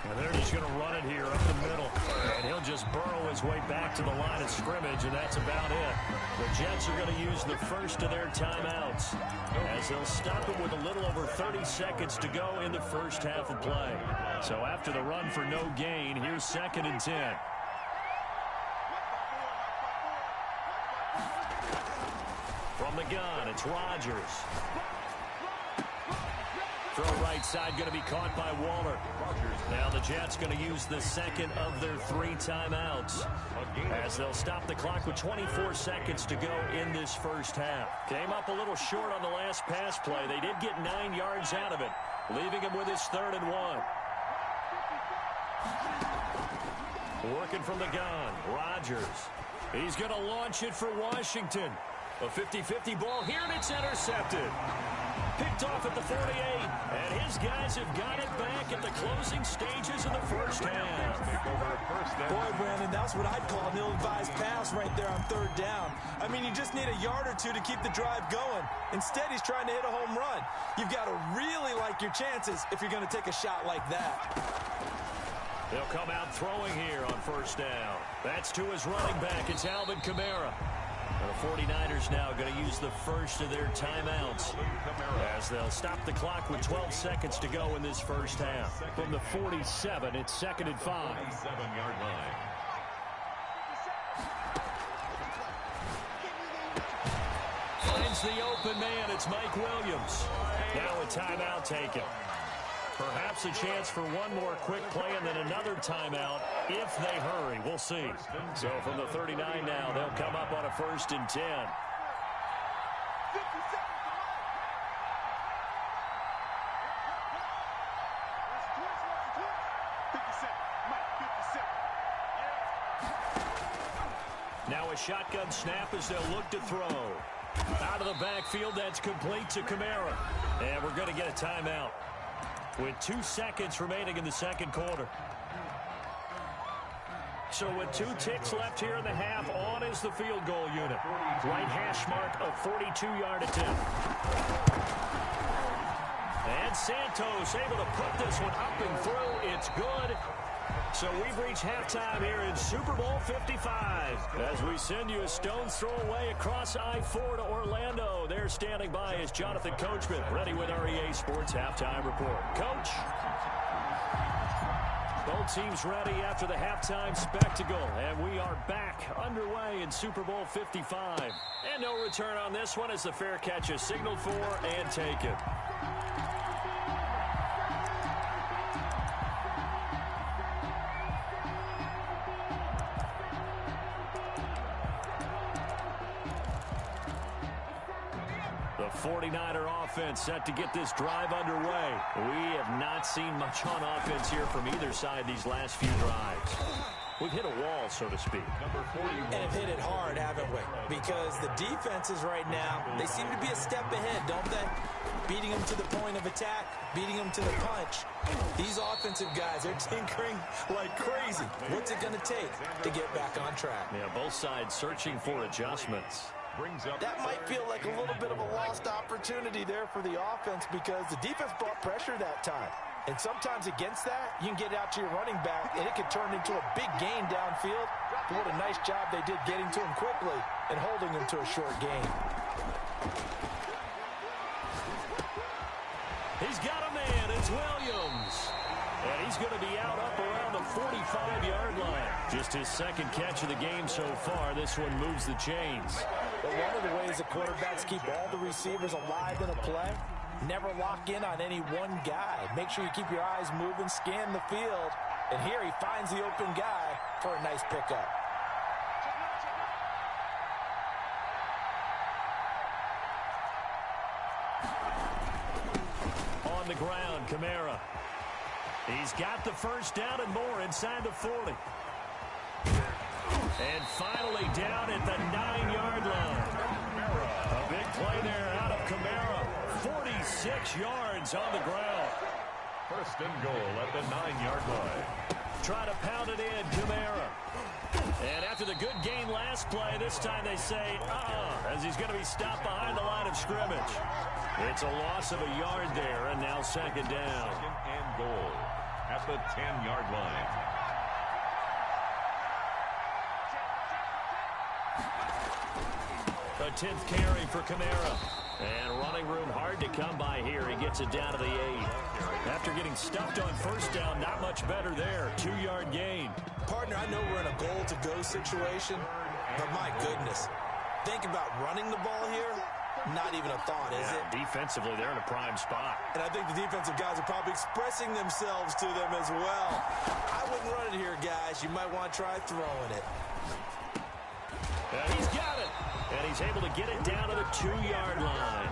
And they're just going to run it here up the middle. And he'll just burrow his way back to the line of scrimmage, and that's about it. The Jets are going to use the first of their timeouts as they'll stop it with a little over 30 seconds to go in the first half of play. So after the run for no gain, here's 2nd and 10. From the gun, it's Rodgers. Throw right side going to be caught by Waller. Now the Jets going to use the second of their 3 timeouts as they'll stop the clock with 24 seconds to go in this first half. Came up a little short on the last pass play. They did get 9 yards out of it, leaving him with his 3rd and 1. Working from the gun, Rodgers. He's going to launch it for Washington. A 50-50 ball here, and it's intercepted. Picked off at the 48, and his guys have got it back at the closing stages of the first half. Boy, Brandon, that's what I'd call an ill-advised pass right there on 3rd down. I mean, you just need a yard or two to keep the drive going. Instead, he's trying to hit a home run. You've got to really like your chances if you're going to take a shot like that. They'll come out throwing here on first down. That's to his running back. It's Alvin Kamara. The 49ers now going to use the first of their timeouts as they'll stop the clock with 12 seconds to go in this first half. From the 47, it's 2nd and 5. 7-yard line. Finds the open man. It's Mike Williams. Now a timeout taken. Perhaps a chance for one more quick play and then another timeout if they hurry. We'll see. So from the 39 now, they'll come up on a 1st and 10. Now a shotgun snap as they'll look to throw. Out of the backfield, that's complete to Kamara. And we're going to get a timeout with 2 seconds remaining in the second quarter. So with 2 ticks left here in the half, on is the field goal unit. Right hash mark of 42-yard attempt. And Santos able to put this one up and through. It's good. So we've reached halftime here in Super Bowl 55. As we send you a stone's throw away across I-4 to Orlando. There standing by is Jonathan Coachman, ready with our EA Sports Halftime Report. Coach? Both teams ready after the halftime spectacle. And we are back underway in Super Bowl 55. And no return on this one as the fair catch is signaled for and taken. The 49er offense set to get this drive underway. We have not seen much on offense here from either side these last few drives. We've hit a wall, so to speak. Number 41. And have hit it hard, haven't we? Because the defenses right now, they seem to be a step ahead, don't they? beating them to the point of attack, beating them to the punch. These offensive guys, they're tinkering like crazy. What's it going to take to get back on track? Yeah, both sides searching for adjustments. That might feel like a little bit of a lost opportunity there for the offense because the defense brought pressure that time. And sometimes against that, you can get out to your running back, and it can turn into a big gain downfield. But what a nice job they did getting to him quickly and holding him to a short gain. He's got a man. It's Williams. And he's going to be out up around the 45-yard line. Just his second catch of the game so far. This one moves the chains. Well, one of the ways the quarterbacks keep all the receivers alive in a play, never lock in on any one guy. Make sure you keep your eyes moving, scan the field. And here he finds the open guy for a nice pickup. On the ground, Kamara. He's got the first down and more inside the 40. And finally down at the 9-yard line. A big play there out of Kamara. 46 yards on the ground. First and goal at the 9-yard line. Try to pound it in, Kamara. And after the good gain last play, this time they say, as he's going to be stopped behind the line of scrimmage. It's a loss of a yard there, and now second down. Second and goal at the 10-yard line. A 10th carry for Kamara. And running room hard to come by here. He gets it down to the 8. After getting stuffed on first down, not much better there. 2-yard gain. Partner, I know we're in a goal-to-go situation, but my goodness. Think about running the ball here. Not even a thought, is it? Defensively, they're in a prime spot. And I think the defensive guys are probably expressing themselves to them as well. I wouldn't run it here, guys. You might want to try throwing it. He's got it. And he's able to get it down to the 2-yard line.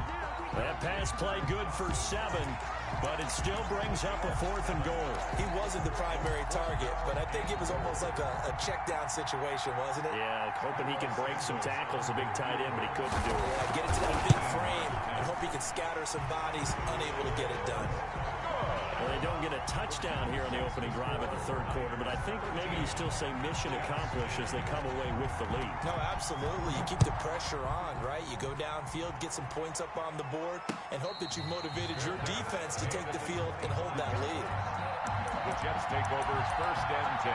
That pass play good for 7, but it still brings up a 4th and goal. He wasn't the primary target, but I think it was almost like a check down situation, wasn't it? Yeah, hoping he can break some tackles, a big tight end, but he couldn't do it. Yeah, get it to that big frame and hope he can scatter some bodies, unable to get it done. Well, they don't get a touchdown here on the opening drive of the third quarter, but I think maybe you still say mission accomplished as they come away with the lead. No, absolutely. You keep the pressure on, right? You go downfield, get some points up on the board, and hope that you've motivated your defense to take the field and hold that lead. The Jets take over first and 10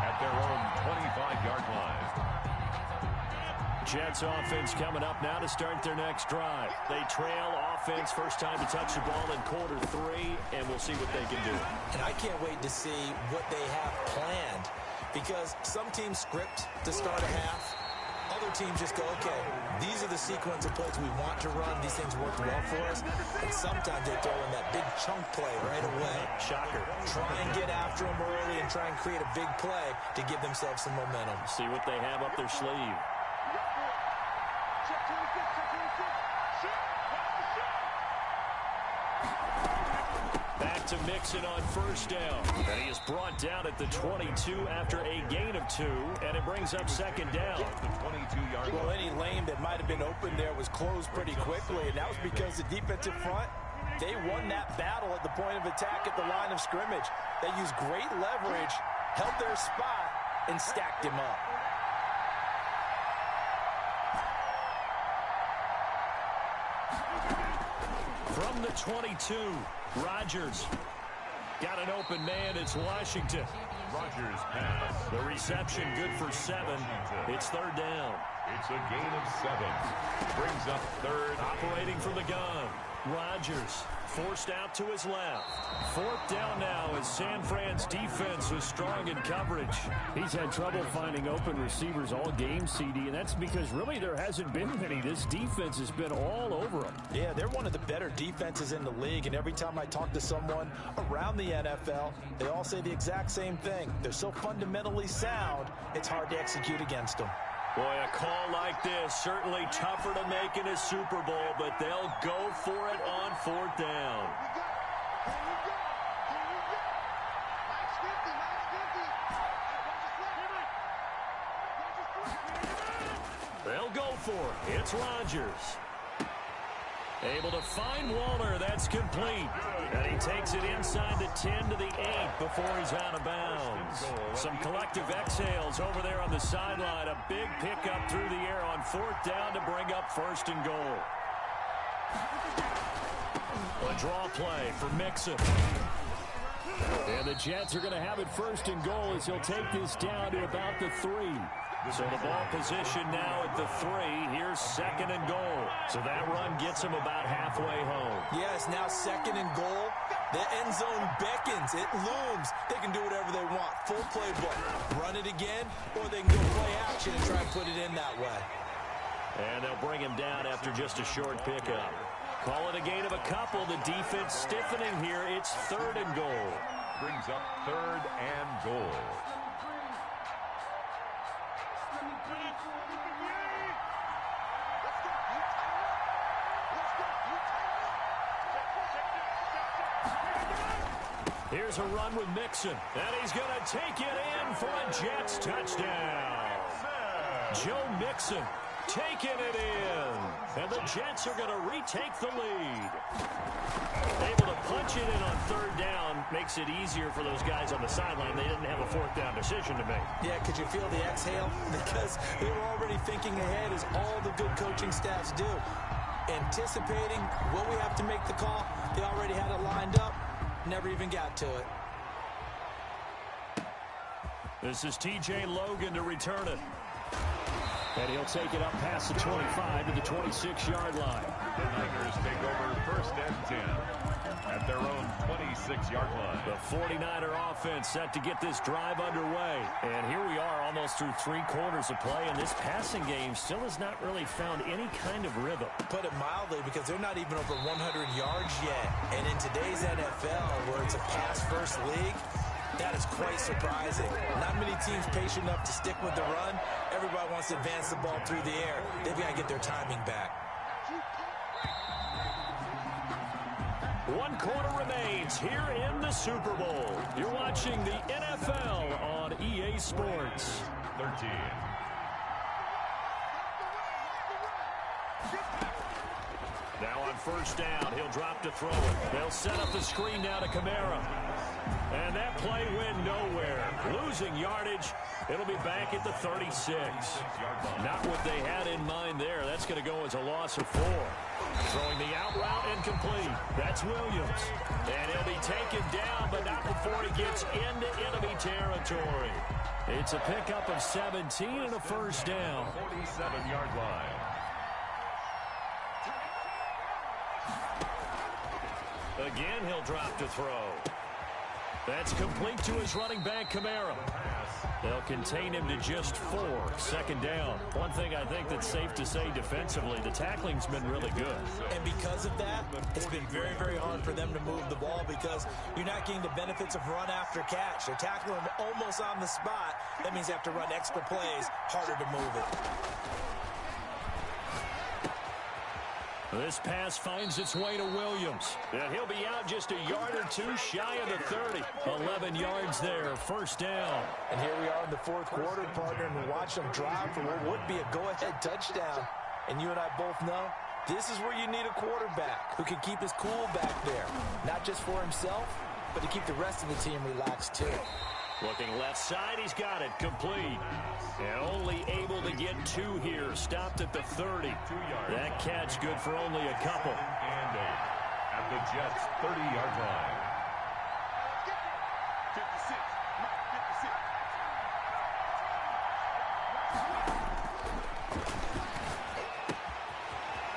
at their own 25-yard line. Jets offense coming up now to start their next drive. They trail offense, first time to touch the ball in quarter 3, and we'll see what they can do. And I can't wait to see what they have planned, because some teams script to start a half. Other teams just go, okay, these are the sequence of plays we want to run. These things work well for us. And sometimes they throw in that big chunk play right away. Shocker. Try and get after them early and try and create a big play to give themselves some momentum. See what they have up their sleeve. Back to Mixon on first down. And he is brought down at the 22 after a gain of 2, and it brings up second down. The 22-yard Well, line. any lane that might have been open there was closed pretty quickly, and that was because the defensive front, they won that battle at the point of attack at the line of scrimmage. They used great leverage, held their spot, and stacked him up. From the 22, Rodgers got an open man. It's Washington. Rodgers pass. The reception good for 7. It's third down. It's a gain of 7. Brings up third. Operating from the gun. Rodgers forced out to his left. Fourth down now as San Fran's defense is strong in coverage. He's had trouble finding open receivers all game, CD, and that's because really there hasn't been many. This defense has been all over them. Yeah, they're one of the better defenses in the league, and every time I talk to someone around the NFL, they all say the exact same thing. They're so fundamentally sound, it's hard to execute against them. Boy, a call like this, certainly tougher to make in a Super Bowl, but they'll go for it on fourth down. They'll go for it. It's Rodgers. Able to find Waller. That's complete. And he takes it inside the 10 to the 8 before he's out of bounds. Some collective exhales over there on the sideline. A big pickup through the air on 4th down to bring up 1st and goal. A draw play for Mixon. And the Jets are going to have it 1st and goal as he'll take this down to about the 3. So the ball position now at the 3. Here's 2nd and goal. So that run gets him about halfway home. Yes, now 2nd and goal. The end zone beckons. It looms. They can do whatever they want. Full playbook. Run it again, or they can go play action and try and put it in that way. And they'll bring him down after just a short pickup. Call it a gain of a couple. The defense stiffening here. It's 3rd and goal. Brings up 3rd and goal. Here's a run with Mixon, and he's going to take it in for a Jets touchdown. Joe Mixon taking it in, and the Jets are going to retake the lead. Able to punch it in on 3rd down makes it easier for those guys on the sideline. They didn't have a 4th down decision to make. Yeah, could you feel the exhale? Because they were already thinking ahead, as all the good coaching staffs do. Anticipating, will we have to make the call? They already had it lined up. Never even got to it. This is T.J. Logan to return it. And he'll take it up past the 25 to the 26-yard line. The Niners take over 1st and 10 at their own 26-yard line. The 49er offense set to get this drive underway. And here we are almost through 3 quarters of play, and this passing game still has not really found any kind of rhythm. Put it mildly, because they're not even over 100 yards yet. And in today's NFL, where it's a pass-first league, that is quite surprising. Not many teams patient enough to stick with the run. Everybody wants to advance the ball through the air. They've got to get their timing back. 1 quarter remains here in the Super Bowl. You're watching the NFL on EA Sports. 13. Now on 1st down, he'll drop to throw it. They'll set up the screen now to Kamara. And that play went nowhere. Losing yardage. It'll be back at the 36. Not what they had in mind there. That's going to go as a loss of 4. Throwing the out route incomplete. That's Williams. And he'll be taken down, but not before he gets into enemy territory. It's a pickup of 17 and a 1st down. 47-yard line. Again, he'll drop to throw. That's complete to his running back, Kamara. They'll contain him to just 4. 2nd down. One thing I think that's safe to say defensively, the tackling's been really good. And because of that, it's been very, very hard for them to move the ball, because you're not getting the benefits of run after catch. They're tackling him almost on the spot. That means they have to run extra plays, harder to move it. This pass finds its way to Williams. And he'll be out just a yard or 2 shy of the 30. 11 yards there, 1st down. And here we are in the 4th quarter, partner, and we watch them drive for what would be a go-ahead touchdown. And you and I both know this is where you need a quarterback who can keep his cool back there. Not just for himself, but to keep the rest of the team relaxed too. Looking left side, he's got it, complete. And only able to get 2 here, stopped at the 30. 2 yards. That catch good for only a couple. And 8 at the Jets' 30-yard line. 56.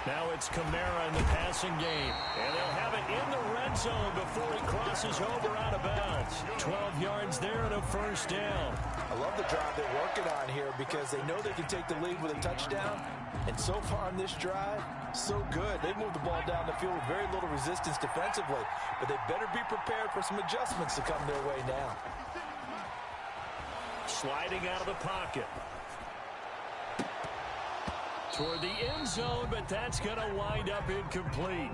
Now it's Kamara in the passing game. And they'll have it in the red zone before he crosses over out of bounds. 12 yards there and a 1st down. I love the drive they're working on here, because they know they can take the lead with a touchdown. And so far on this drive, so good. They moved the ball down the field with very little resistance defensively. But they better be prepared for some adjustments to come their way now. Sliding out of the pocket. Toward the end zone, but that's going to wind up incomplete.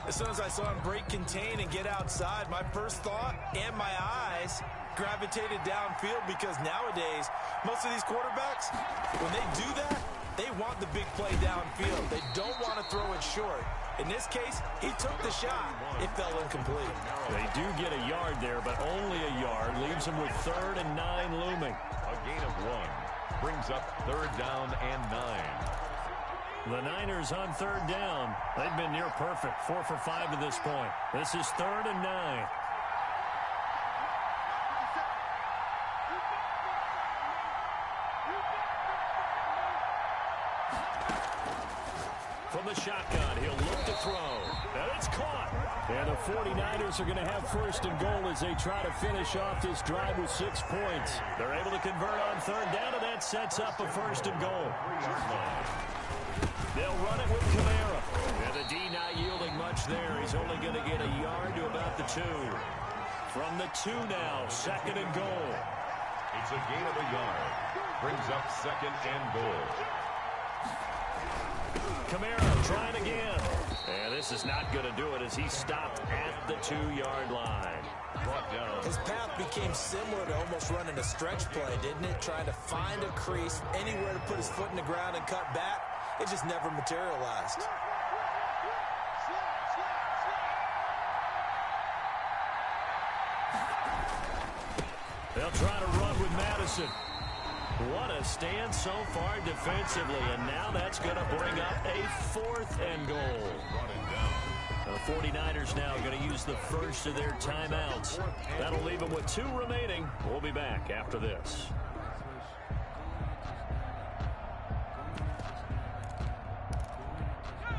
As soon as I saw him break contain and get outside, my first thought and my eyes gravitated downfield, because nowadays, most of these quarterbacks, when they do that, They want the big play downfield. They don't want to throw it short. In this case, he took the shot. It fell incomplete. They do get a yard there, but only a yard. Leaves them with 3rd and 9 looming. A gain of 1 brings up 3rd down and 9. The Niners on 3rd down. They've been near perfect. 4 for 5 to this point. This is 3rd and 9. From the shotgun, he'll look to throw. And it's caught. And the 49ers are going to have 1st and goal as they try to finish off this drive with 6 points. They're able to convert on 3rd down, and that sets up a 1st and goal. They'll run it with Kamara. And the D not yielding much there. He's only going to get a yard to about the 2. From the 2 now, 2nd and goal. It's a gain of a yard. Brings up 2nd and goal. Kamara trying again. And this is not going to do it as he stopped at the 2-yard line. Brought down. His path became similar to almost running a stretch play, didn't it? Trying to find a crease, anywhere to put his foot in the ground and cut back. It just never materialized. They'll try to run with Madison. What a stand so far defensively, and now that's going to bring up a 4th and goal. The 49ers now going to use the first of their timeouts. That'll leave them with 2 remaining. We'll be back after this.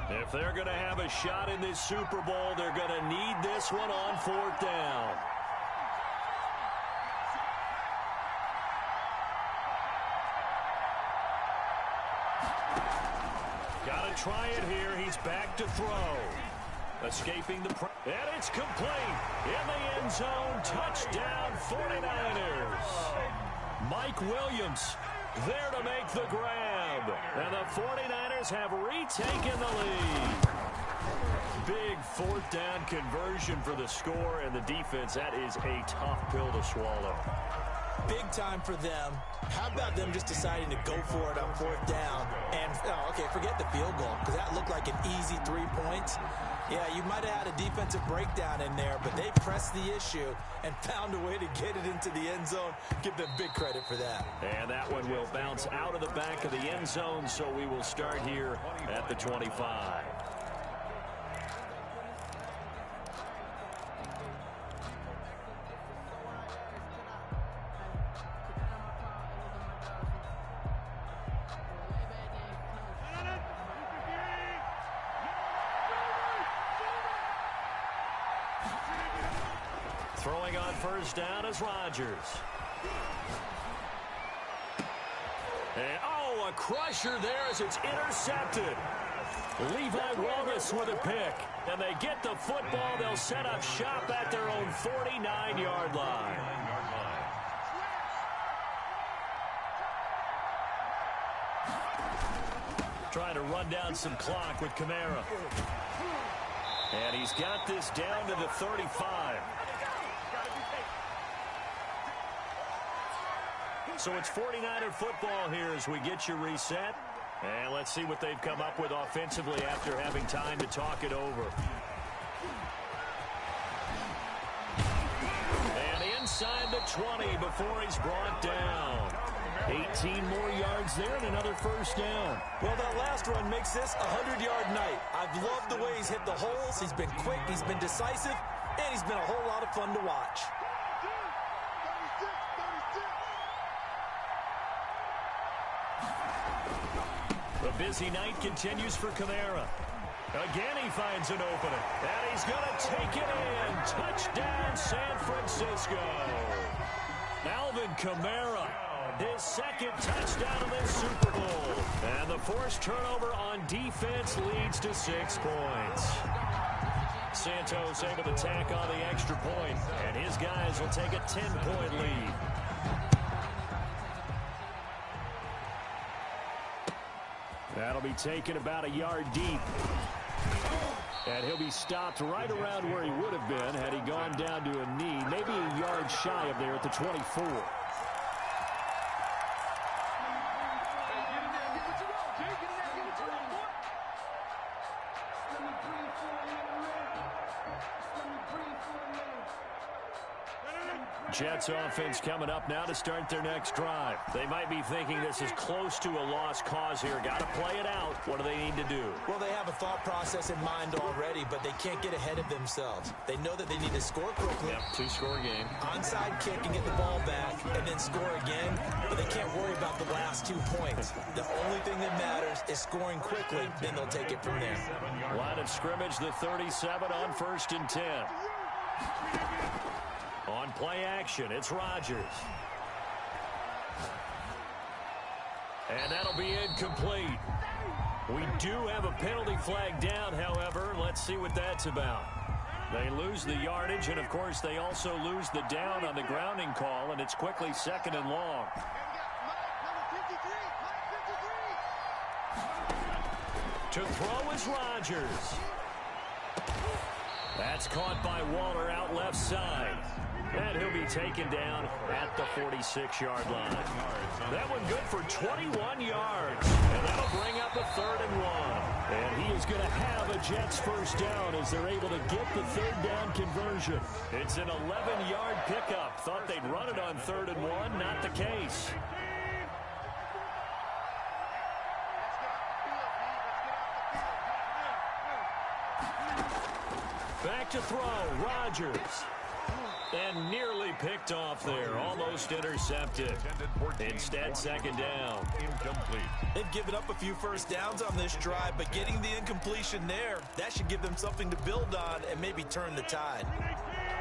If they're going to have a shot in this Super Bowl, they're going to need this one on 4th down. Got to try it here. He's back to throw. Escaping the pressure. And it's complete. In the end zone. Touchdown 49ers. Mike Williams there to make the grab. And the 49ers have retaken the lead. Big 4th down conversion for the score, and the defense, that is a tough pill to swallow. Big time for them. How about them just deciding to go for it on 4th down? And, okay, forget the field goal, because that looked like an easy 3 points. Yeah, you might have had a defensive breakdown in there, but they pressed the issue and found a way to get it into the end zone. Give them big credit for that. And that one will bounce out of the back of the end zone, so we will start here at the 25. Throwing on 1st down is Rodgers. And, a crusher there as it's intercepted. Levi Wallace with a pick. And they get the football. They'll set up shop at their own 49-yard line. Trying to run down some clock with Kamara. And he's got this down to the 35. So it's 49er football here as we get you reset. And let's see what they've come up with offensively after having time to talk it over. And inside the 20 before he's brought down. 18 more yards there and another 1st down. Well, that last run makes this a 100-yard night. I've loved the way he's hit the holes. He's been quick, he's been decisive, and he's been a whole lot of fun to watch. The busy night continues for Kamara. Again, he finds an opening. And he's going to take it in. Touchdown, San Francisco. Alvin Kamara, his 2nd touchdown of this Super Bowl. And the forced turnover on defense leads to 6 points. Santos able to tack on the extra point, and his guys will take a 10-point lead. That'll be taken about a yard deep. And he'll be stopped right around where he would have been had he gone down to a knee, maybe a yard shy of there at the 24. Jets offense coming up now to start their next drive. They might be thinking this is close to a lost cause here. Got to play it out. What do they need to do? Well, they have a thought process in mind already, but they can't get ahead of themselves. They know that they need to score quickly. Yep, two-score game. Onside kick and get the ball back and then score again, but they can't worry about the last 2 points. The only thing that matters is scoring quickly, then they'll take it from there. Line of scrimmage, the 37 on 1st and 10. On play action, it's Rodgers. And that'll be incomplete. We do have a penalty flag down, however. Let's see what that's about. They lose the yardage, and, of course, they also lose the down on the grounding call, and it's quickly 2nd and long. To throw is Rodgers. That's caught by Waller out left side. And he'll be taken down at the 46-yard line. That one good for 21 yards. And that'll bring up a 3rd and 1. And he is going to have a Jets first down as they're able to get the 3rd down conversion. It's an 11-yard pickup. Thought they'd run it on 3rd and 1. Not the case. Back to throw, Rodgers. And nearly picked off there. Almost intercepted. Instead, 2nd down. Incomplete. They've given up a few first downs on this drive, but getting the incompletion there, that should give them something to build on and maybe turn the tide.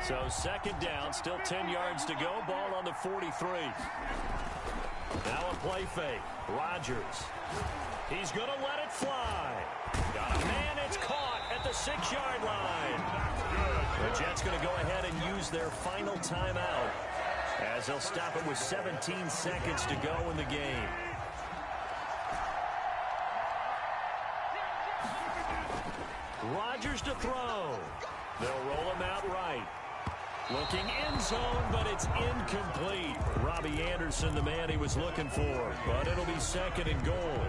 So 2nd down, still 10 yards to go. Ball on the 43. Now a play fake. Rodgers. He's going to let it fly. Got a man, it's caught at the 6-yard line. The Jets going to go ahead and use their final timeout as they'll stop it with 17 seconds to go in the game. Rodgers to throw. They'll roll him out right. Looking end zone, but it's incomplete. Robbie Anderson, the man he was looking for, but it'll be 2nd and goal.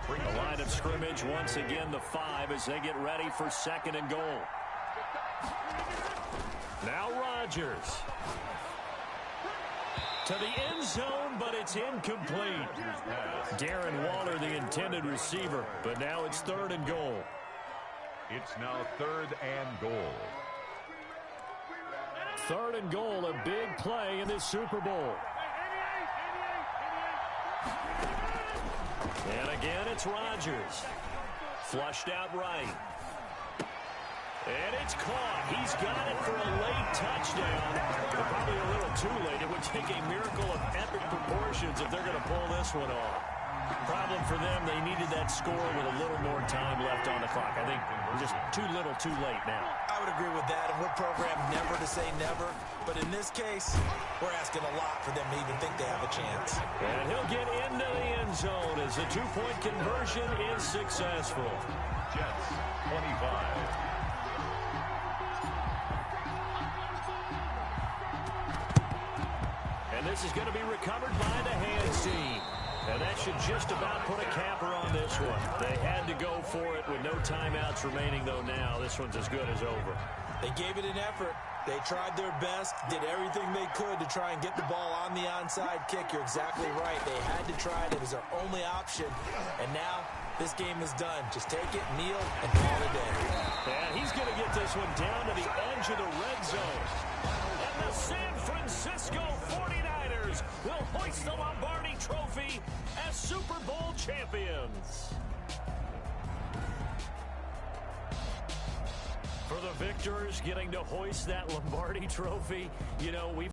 The line of scrimmage, once again, the 5 as they get ready for 2nd and goal. Now Rodgers. To the end zone, but it's incomplete. Darren Waller, the intended receiver, but now it's 3rd and goal. It's now 3rd and goal. 3rd and goal, a big play in this Super Bowl. And again, it's Rodgers. Flushed out right. And it's caught. He's got it for a late touchdown. But probably a little too late. It would take a miracle of epic proportions if they're going to pull this one off. Problem for them, they needed that score with a little more time left on the clock. I think just too little too late now. I would agree with that, and we're programmed never to say never. But in this case, we're asking a lot for them to even think they have a chance. And he'll get into the end zone as the 2-point conversion is successful. Jets 25. And this is going to be recovered by the hands team. And that should just about put a capper on this one. They had to go for it with no timeouts remaining, though now. This one's as good as over. They gave it an effort. They tried their best, did everything they could to try and get the ball on the onside kick. You're exactly right. They had to try it. It was their only option. And now this game is done. Just take it, kneel, and call it a day. And he's going to get this one down to the edge of the red zone. And the San Francisco 49ers will hoist the Lombardi Trophy as Super Bowl champions. For the victors getting to hoist that Lombardi Trophy, you know, we've